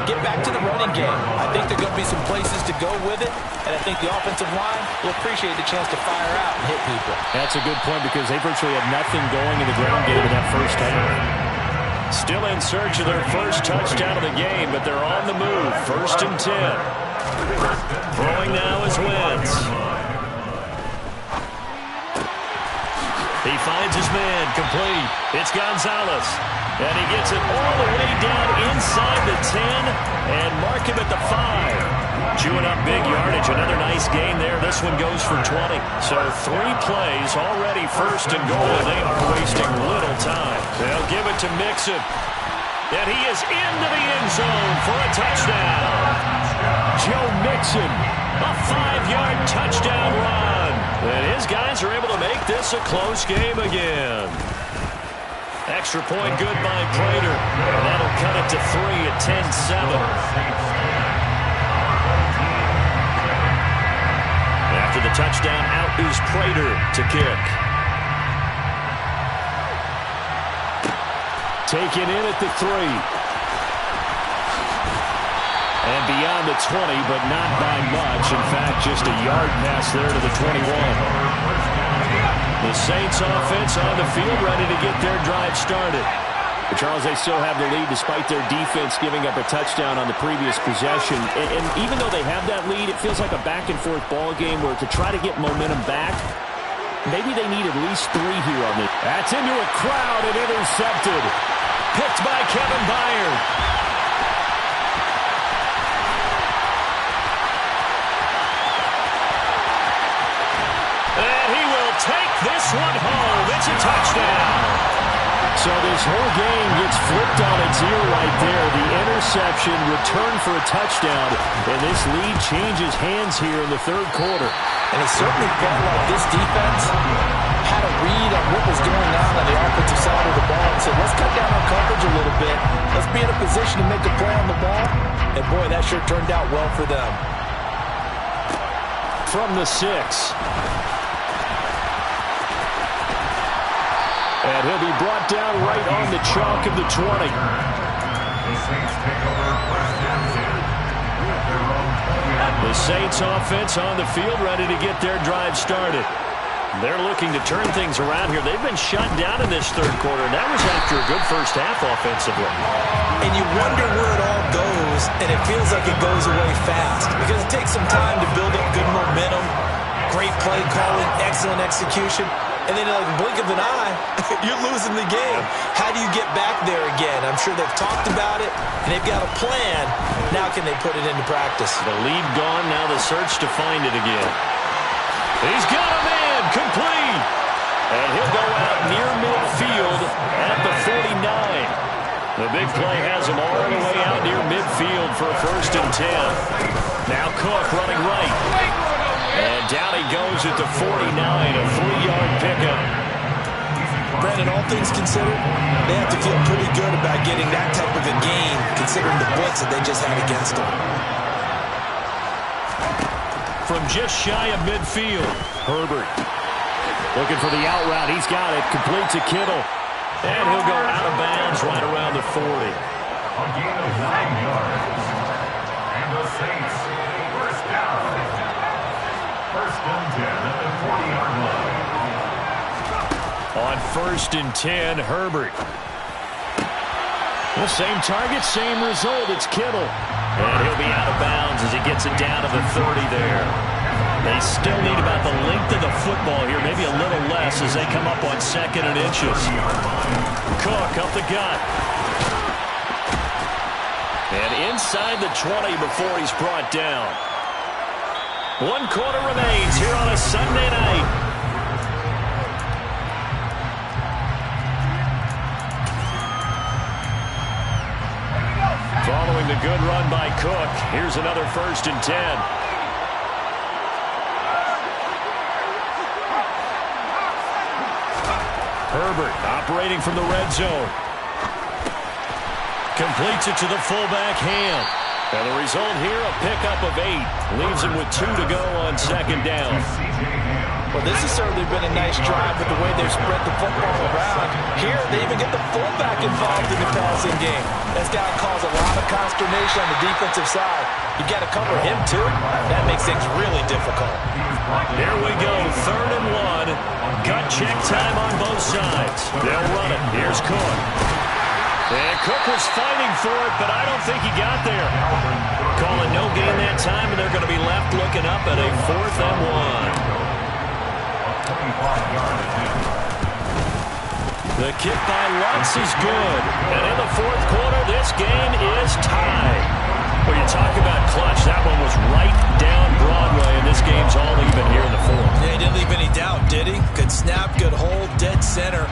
get back to the running game. I think there are going to be some places to go with it, and I think the offensive line will appreciate the chance to fire out and hit people. That's a good point, because they virtually had nothing going in the ground game in that first half. Still in search of their first touchdown of the game, but they're on the move. 1st and 10. Throwing now is Wentz. He finds his man, complete. It's Gonzalez. And he gets it all the way down inside the 10 and mark him at the 5. Chewing up big yardage. Another nice gain there. This one goes for 20. So 3 plays already, 1st and goal. They are wasting little time. They'll give it to Mixon. And he is into the end zone for a touchdown. Joe Mixon, a 5-yard touchdown run. And his guys are able to make this a close game again. Extra point good by Prater. And that'll cut it to 3 at 10-7. After the touchdown, out is Prater to kick. Taken in at the 3. And beyond the 20, but not by much. In fact, just a yard pass there to the 21. The Saints offense on the field, ready to get their drive started. But Charles, they still have the lead despite their defense giving up a touchdown on the previous possession. And even though they have that lead, it feels like a back-and-forth ball game where to try to get momentum back, maybe they need at least 3 here on this. That's into a crowd and intercepted. Picked by Kevin Byard. And he will take this one home. It's a touchdown. So this whole game gets flipped on its ear right there. The interception, return for a touchdown, and this lead changes hands here in the third quarter. And it certainly felt like this defense had a read on what was going on the offensive side of the ball and said, let's cut down our coverage a little bit. Let's be in a position to make a play on the ball. And, boy, that sure turned out well for them. From the 6. And he'll be brought down right on the chalk of the 20. The Saints take over first and 10. The Saints offense on the field ready to get their drive started. They're looking to turn things around here. They've been shut down in this third quarter, and that was after a good first half offensively. And you wonder where it all goes, and it feels like it goes away fast because it takes some time to build up good momentum, great play calling, excellent execution. And then like a blink of an eye, you're losing the game. How do you get back there again? I'm sure they've talked about it, and they've got a plan. Now can they put it into practice? The lead gone, now the search to find it again. He's got a man, complete. And he'll go out near midfield at the 49. The big play has him all the way out near midfield for a 1st and 10. Now Cook running right. And down he goes at the 49, a 3-yard pickup. Brandon, all things considered, they have to feel pretty good about getting that type of a gain, considering the blitz that they just had against them. From just shy of midfield, Herbert looking for the out route. He's got it. Complete to Kittle. And he'll go out of bounds right around the 40. A gain of 9 yards. And the Saints first down. First and 10 at the 40-yard line. On 1st and 10, Herbert. Well, same target, same result. It's Kittle. And he'll be out of bounds as he gets it down to the 30 there. They still need about the length of the football here, maybe a little less as they come up on 2nd and inches. Cook up the gut. And inside the 20 before he's brought down. 1 quarter remains here on a Sunday night. Following the good run by Cook, here's another 1st and 10. Herbert operating from the red zone. Completes it to the fullback hand. And the result here, a pickup of 8. Leaves him with 2 to go on 2nd down. Well, this has certainly been a nice drive with the way they've spread the football around. Here, they even get the fullback involved in the passing game. That's got to cause a lot of consternation on the defensive side. You've got to cover him, too. That makes things really difficult. Here we go, 3rd and 1. Gut check time on both sides. They'll run it. Here's Cook. And Cook was fighting for it, but I don't think he got there. Calling no gain that time, and they're going to be left looking up at a 4th and 1. The kick by Lutz is good. And in the 4th quarter, this game is tied. When you talk about clutch, that one was right down Broadway, and this game's all even here in the 4th. Yeah, he didn't leave any doubt, did he? Good snap, good hold, dead center.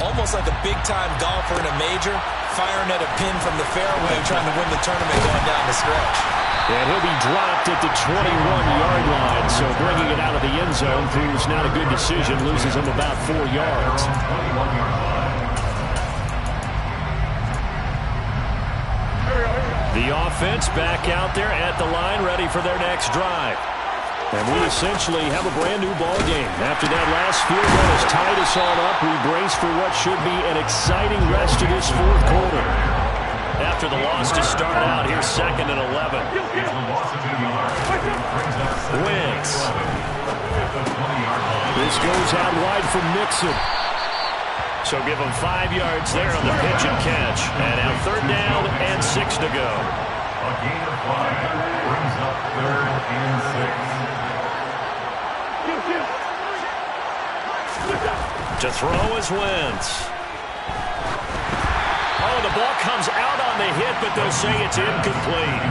Almost like a big-time golfer in a major, firing at a pin from the fairway, trying to win the tournament going down the stretch. And he'll be dropped at the 21-yard line, so bringing it out of the end zone proves not a good decision, loses him about 4 yards. The offense back out there at the line, ready for their next drive. And we essentially have a brand-new ball game. After that last field goal has tied us all up, we brace for what should be an exciting rest of this 4th quarter. After the loss to start out, here's 2nd and 11. Wentz. This goes out wide for Mixon. So give them 5 yards there on the pitch and catch. And now 3rd down and 6 to go. A gain of 5 brings up 3rd and 6. To throw is Wentz. Oh, the ball comes out on the hit, but they'll say it's incomplete.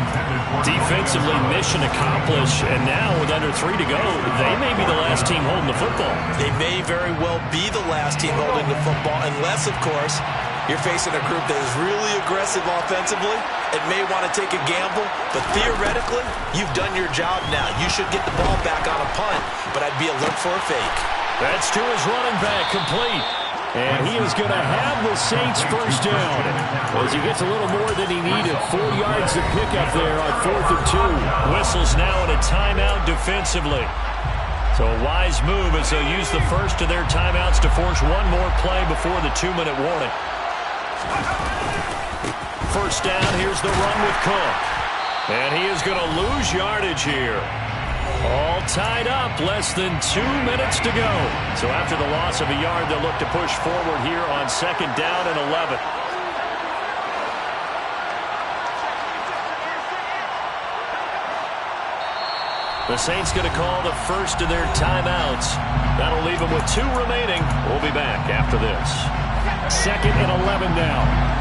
Defensively, mission accomplished, and now with under 3 to go, they may be the last team holding the football. They may very well be the last team holding the football, unless, of course, you're facing a group that is really aggressive offensively and may want to take a gamble, but theoretically, you've done your job now. You should get the ball back on a punt, but I'd be alert for a fake. That's to his running back, complete. And he is going to have the Saints first down as he gets a little more than he needed. 4 yards of pickup there on 4th and 2. Whistles now in a timeout defensively. So a wise move as they'll use the first of their timeouts to force one more play before the 2-minute warning. First down, here's the run with Cook. And he is going to lose yardage here. All tied up, less than 2 minutes to go. So after the loss of a yard, they'll look to push forward here on 2nd down and 11. The Saints going to call the first of their timeouts. That'll leave them with 2 remaining. We'll be back after this. 2nd and 11 now.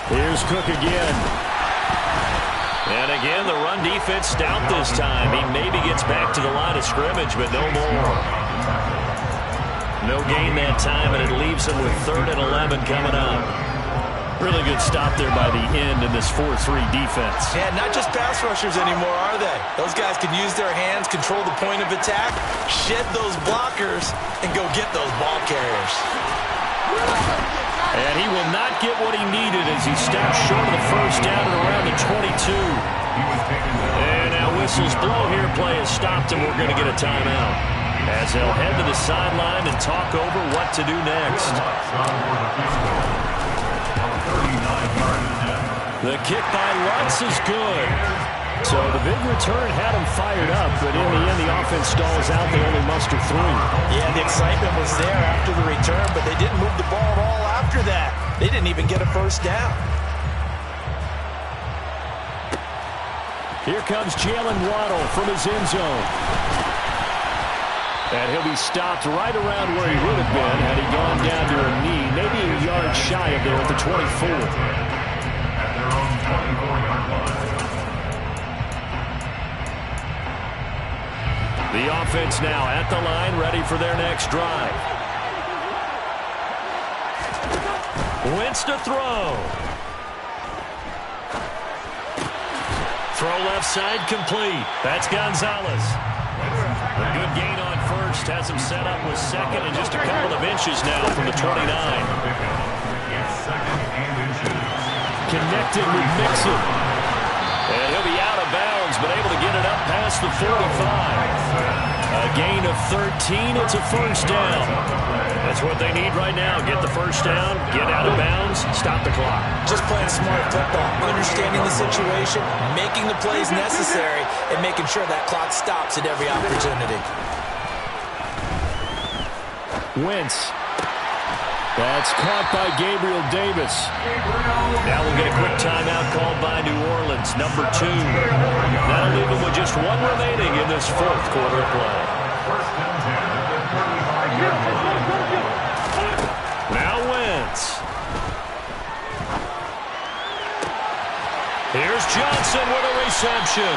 Here's Cook again. And again, the run defense stout this time. He maybe gets back to the line of scrimmage, but no more. No gain that time, and it leaves him with 3rd and 11 coming up. Really good stop there by the end in this 4-3 defense. Yeah, not just pass rushers anymore, are they? Those guys can use their hands, control the point of attack, shed those blockers, and go get those ball carriers. And he will not get what he needed as he steps short of the first down at around the 22. And now whistles blow here. Play is stopped, and we're going to get a timeout as they'll head to the sideline and talk over what to do next. The kick by Lutz is good. So the big return had him fired up, but in the end, the offense stalls out. They only muster 3. Yeah, the excitement was there after the return, but they didn't move the ball at all after that. They didn't even get a first down. Here comes Jalen Waddle from his end zone. And he'll be stopped right around where he would have been had he gone down to a knee, maybe a yard shy of there at the 24. At their own 24-yard line. The offense now at the line, ready for their next drive. Wentz to throw. Throw left side complete. That's Gonzalez. A good gain on first. Has him set up with 2nd and just a couple of inches now from the 29. Connected with Mixon. And he'll be out of bounds, but able to get it up past the 45. A gain of 13. It's a first down. That's what they need right now. Get the first down, get out of bounds, stop the clock. Just playing smart football, understanding the situation, making the plays necessary, and making sure that clock stops at every opportunity. Wentz. That's caught by Gabriel Davis. Now we'll get a quick timeout called by New Orleans, number 2. That'll leave them with just 1 remaining in this 4th quarter of play. Now Wentz. Here's Johnson with a reception.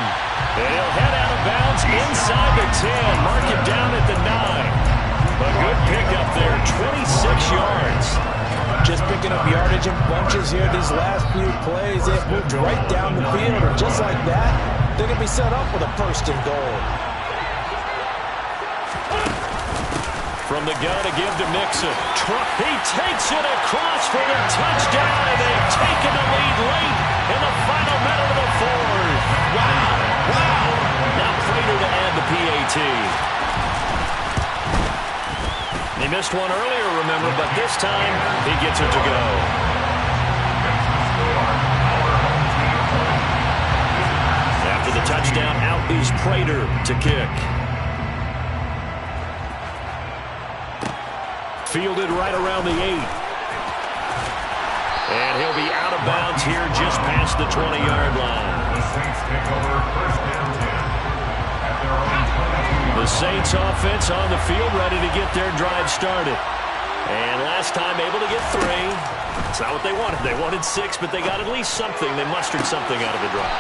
And he'll head out of bounds inside the 10. Mark him down at the 9. A good pickup there, 26 yards. Just picking up yardage in bunches here these last few plays. They've moved right down the field, and just like that, they're going to be set up with a 1st and goal. From the gun to give to Mixon. He takes it across for the touchdown, and they've taken the lead late in the final minute of the 4th. Wow, wow. Now Prater to add the PAT. He missed one earlier, remember, but this time he gets it to go. After the touchdown, out is Prater to kick. Fielded right around the 8. And he'll be out of bounds here just past the 20-yard line. The Saints take over first and 10 at their own 22. The Saints offense on the field, ready to get their drive started. And last time able to get 3. That's not what they wanted. They wanted 6, but they got at least something. They mustered something out of the drive.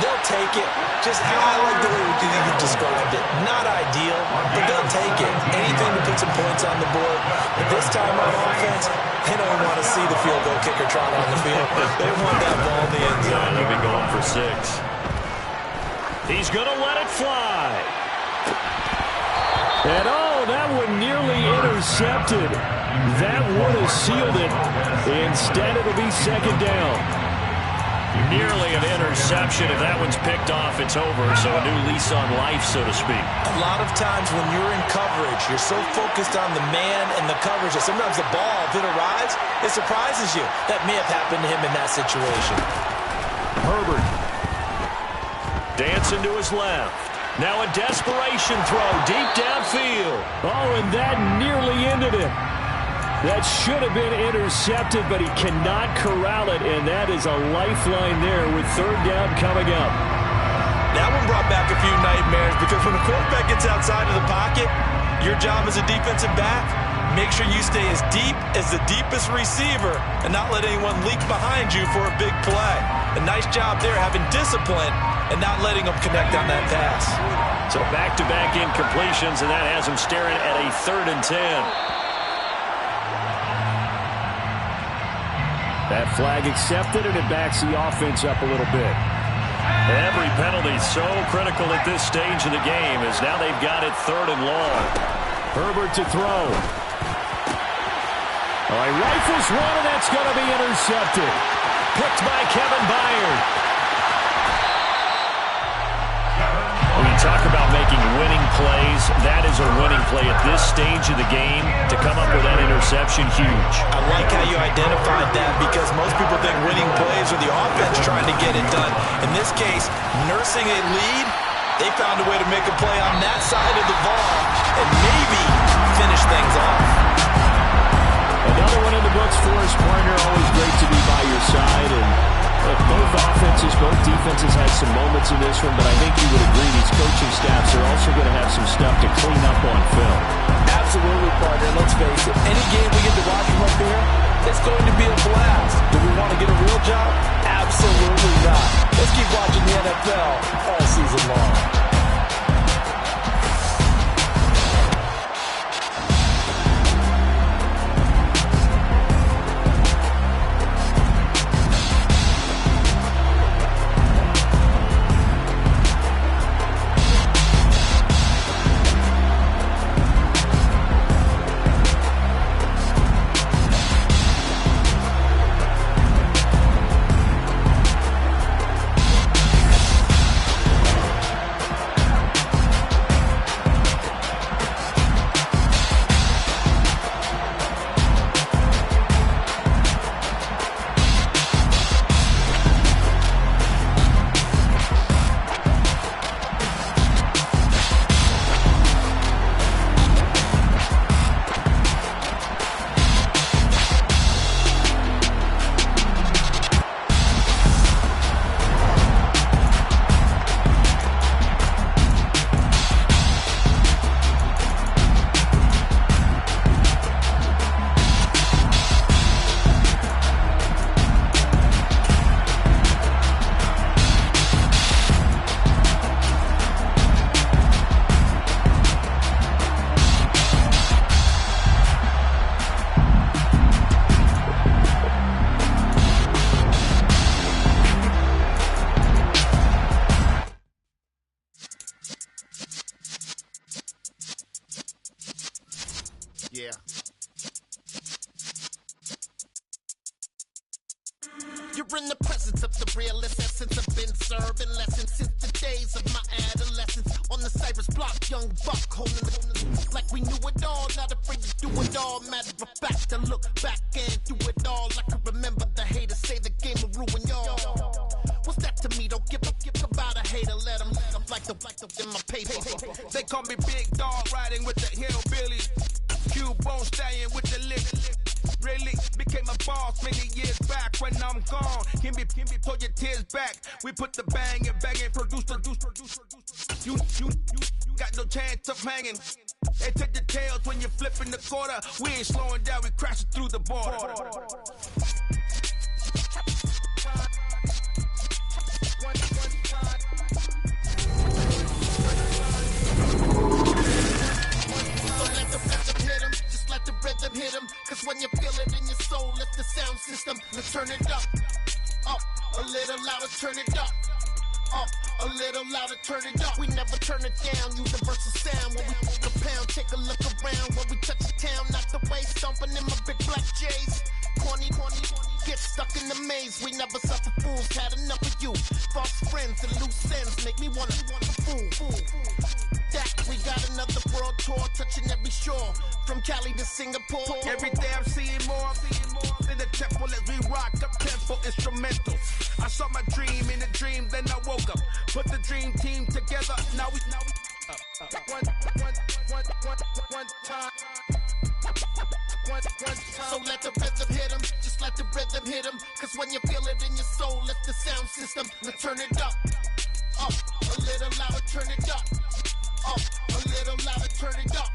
They'll take it. Just I like the way you described it. Not ideal, but they'll take it. Anything to put some points on the board. But this time on offense, they don't want to see the field goal kicker trot on the field. They want that ball in the end zone. They'll be going for 6. He's going to let it fly. And that one nearly intercepted. That would have sealed it. Instead, it'll be second down. Nearly an interception. If that one's picked off, it's over. So a new lease on life, so to speak. A lot of times when you're in coverage, you're so focused on the man and the coverage that sometimes the ball, if it arrives, it surprises you. That may have happened to him in that situation. Herbert dancing to his left. Now a desperation throw deep downfield. And that nearly ended it. That should have been intercepted, but he cannot corral it, and that is a lifeline there with third down coming up. That one brought back a few nightmares because when the quarterback gets outside of the pocket, your job as a defensive back, make sure you stay as deep as the deepest receiver and not let anyone leak behind you for a big play. A nice job there having discipline and not letting them connect on that pass. So back-to-back incompletions, and that has him staring at a 3rd and 10. That flag accepted, and it backs the offense up a little bit. Every penalty so critical at this stage of the game, as now they've got it 3rd and long. Herbert to throw. All right, rifles one, and that's going to be intercepted. Picked by Kevin Byard. When you talk about making winning plays, that is a winning play at this stage of the game. To come up with that interception, huge. I like how you identified that because most people think winning plays are the offense trying to get it done. In this case, nursing a lead, they found a way to make a play on that side of the ball and maybe finish things off. Another one in the books for us, partner. Always great to be by your side. And both offenses, both defenses had some moments in this one, but I think you would agree these coaching staffs are also going to have some stuff to clean up on film. Absolutely, partner. Let's face it. Any game we get to watch from up here, it's going to be a blast. Do we want to get a real job? Absolutely not. Let's keep watching the NFL all season long. Yeah. You're in the presence of the realest essence. I've been serving lessons since the days of my adolescence. On the Cypress block, young buck holding it like we knew it all. Not afraid to do it all. Matter of fact, I look back and do it all. I can remember the haters say the game will ruin y'all. What's that to me? Don't give about a hater. Let them like the call me Big Dog, riding with the hillbillies. Q-Bone stallion with the lick. Really became a boss many years back. When I'm gone, can be pull your tears back. We put the bang and produce. You got no chance of hanging. They take the tails when you're flipping the quarter. We ain't slowing down, we crashing through the border. Let the rhythm hit him, cause when you feel it in your soul, lift the sound system, let's turn it up, a little louder, turn it up, a little louder, turn it up. We never turn it down, universal sound. When we move the pound, take a look around. When we touch the town, not the way, stomping in my big black J's. Corny, get stuck in the maze. We never suffer fools, had enough of you. False friends and loose ends make me wanna fool. That we got another world tour, touching every shore, from Cali to Singapore. Every day I'm seeing more in the temple as we rock up tempo instrumentals. I saw my dream in a dream, then I woke up. Put the dream team together. Now we one time. So let the rhythm hit him, just let the rhythm hit him. Cause when you feel it in your soul, lift the sound system, let's turn it up, a little louder, turn it up, a little louder, turn it up.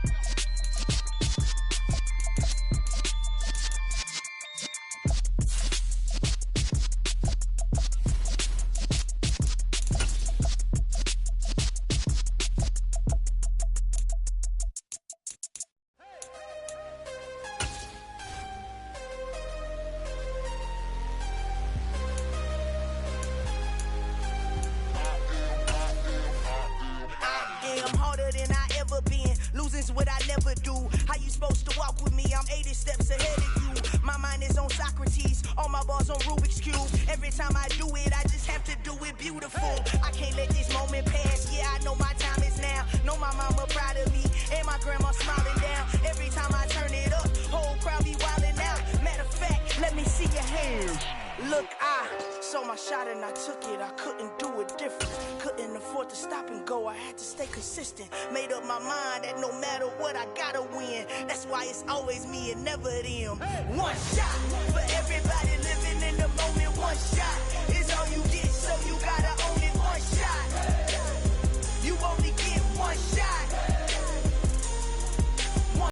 What I never do. How you supposed to walk with me? I'm 80 steps ahead of you. My mind is on Socrates, all my bars on Rubik's Cube. Every time I do it, I just have to do it beautiful. I can't let this moment pass. Yeah, I know my time is now. Know my mama proud of me, and my grandma smiling down. Every time I turn it up, whole crowd be wildin' out. Matter of fact, let me see your hands. Look, I saw my shot and I took it. I couldn't do it different. Couldn't afford to stop and go. I had to stay consistent. Made up my mind that no matter what, I gotta win. That's why it's always me and never them. One shot for everybody living.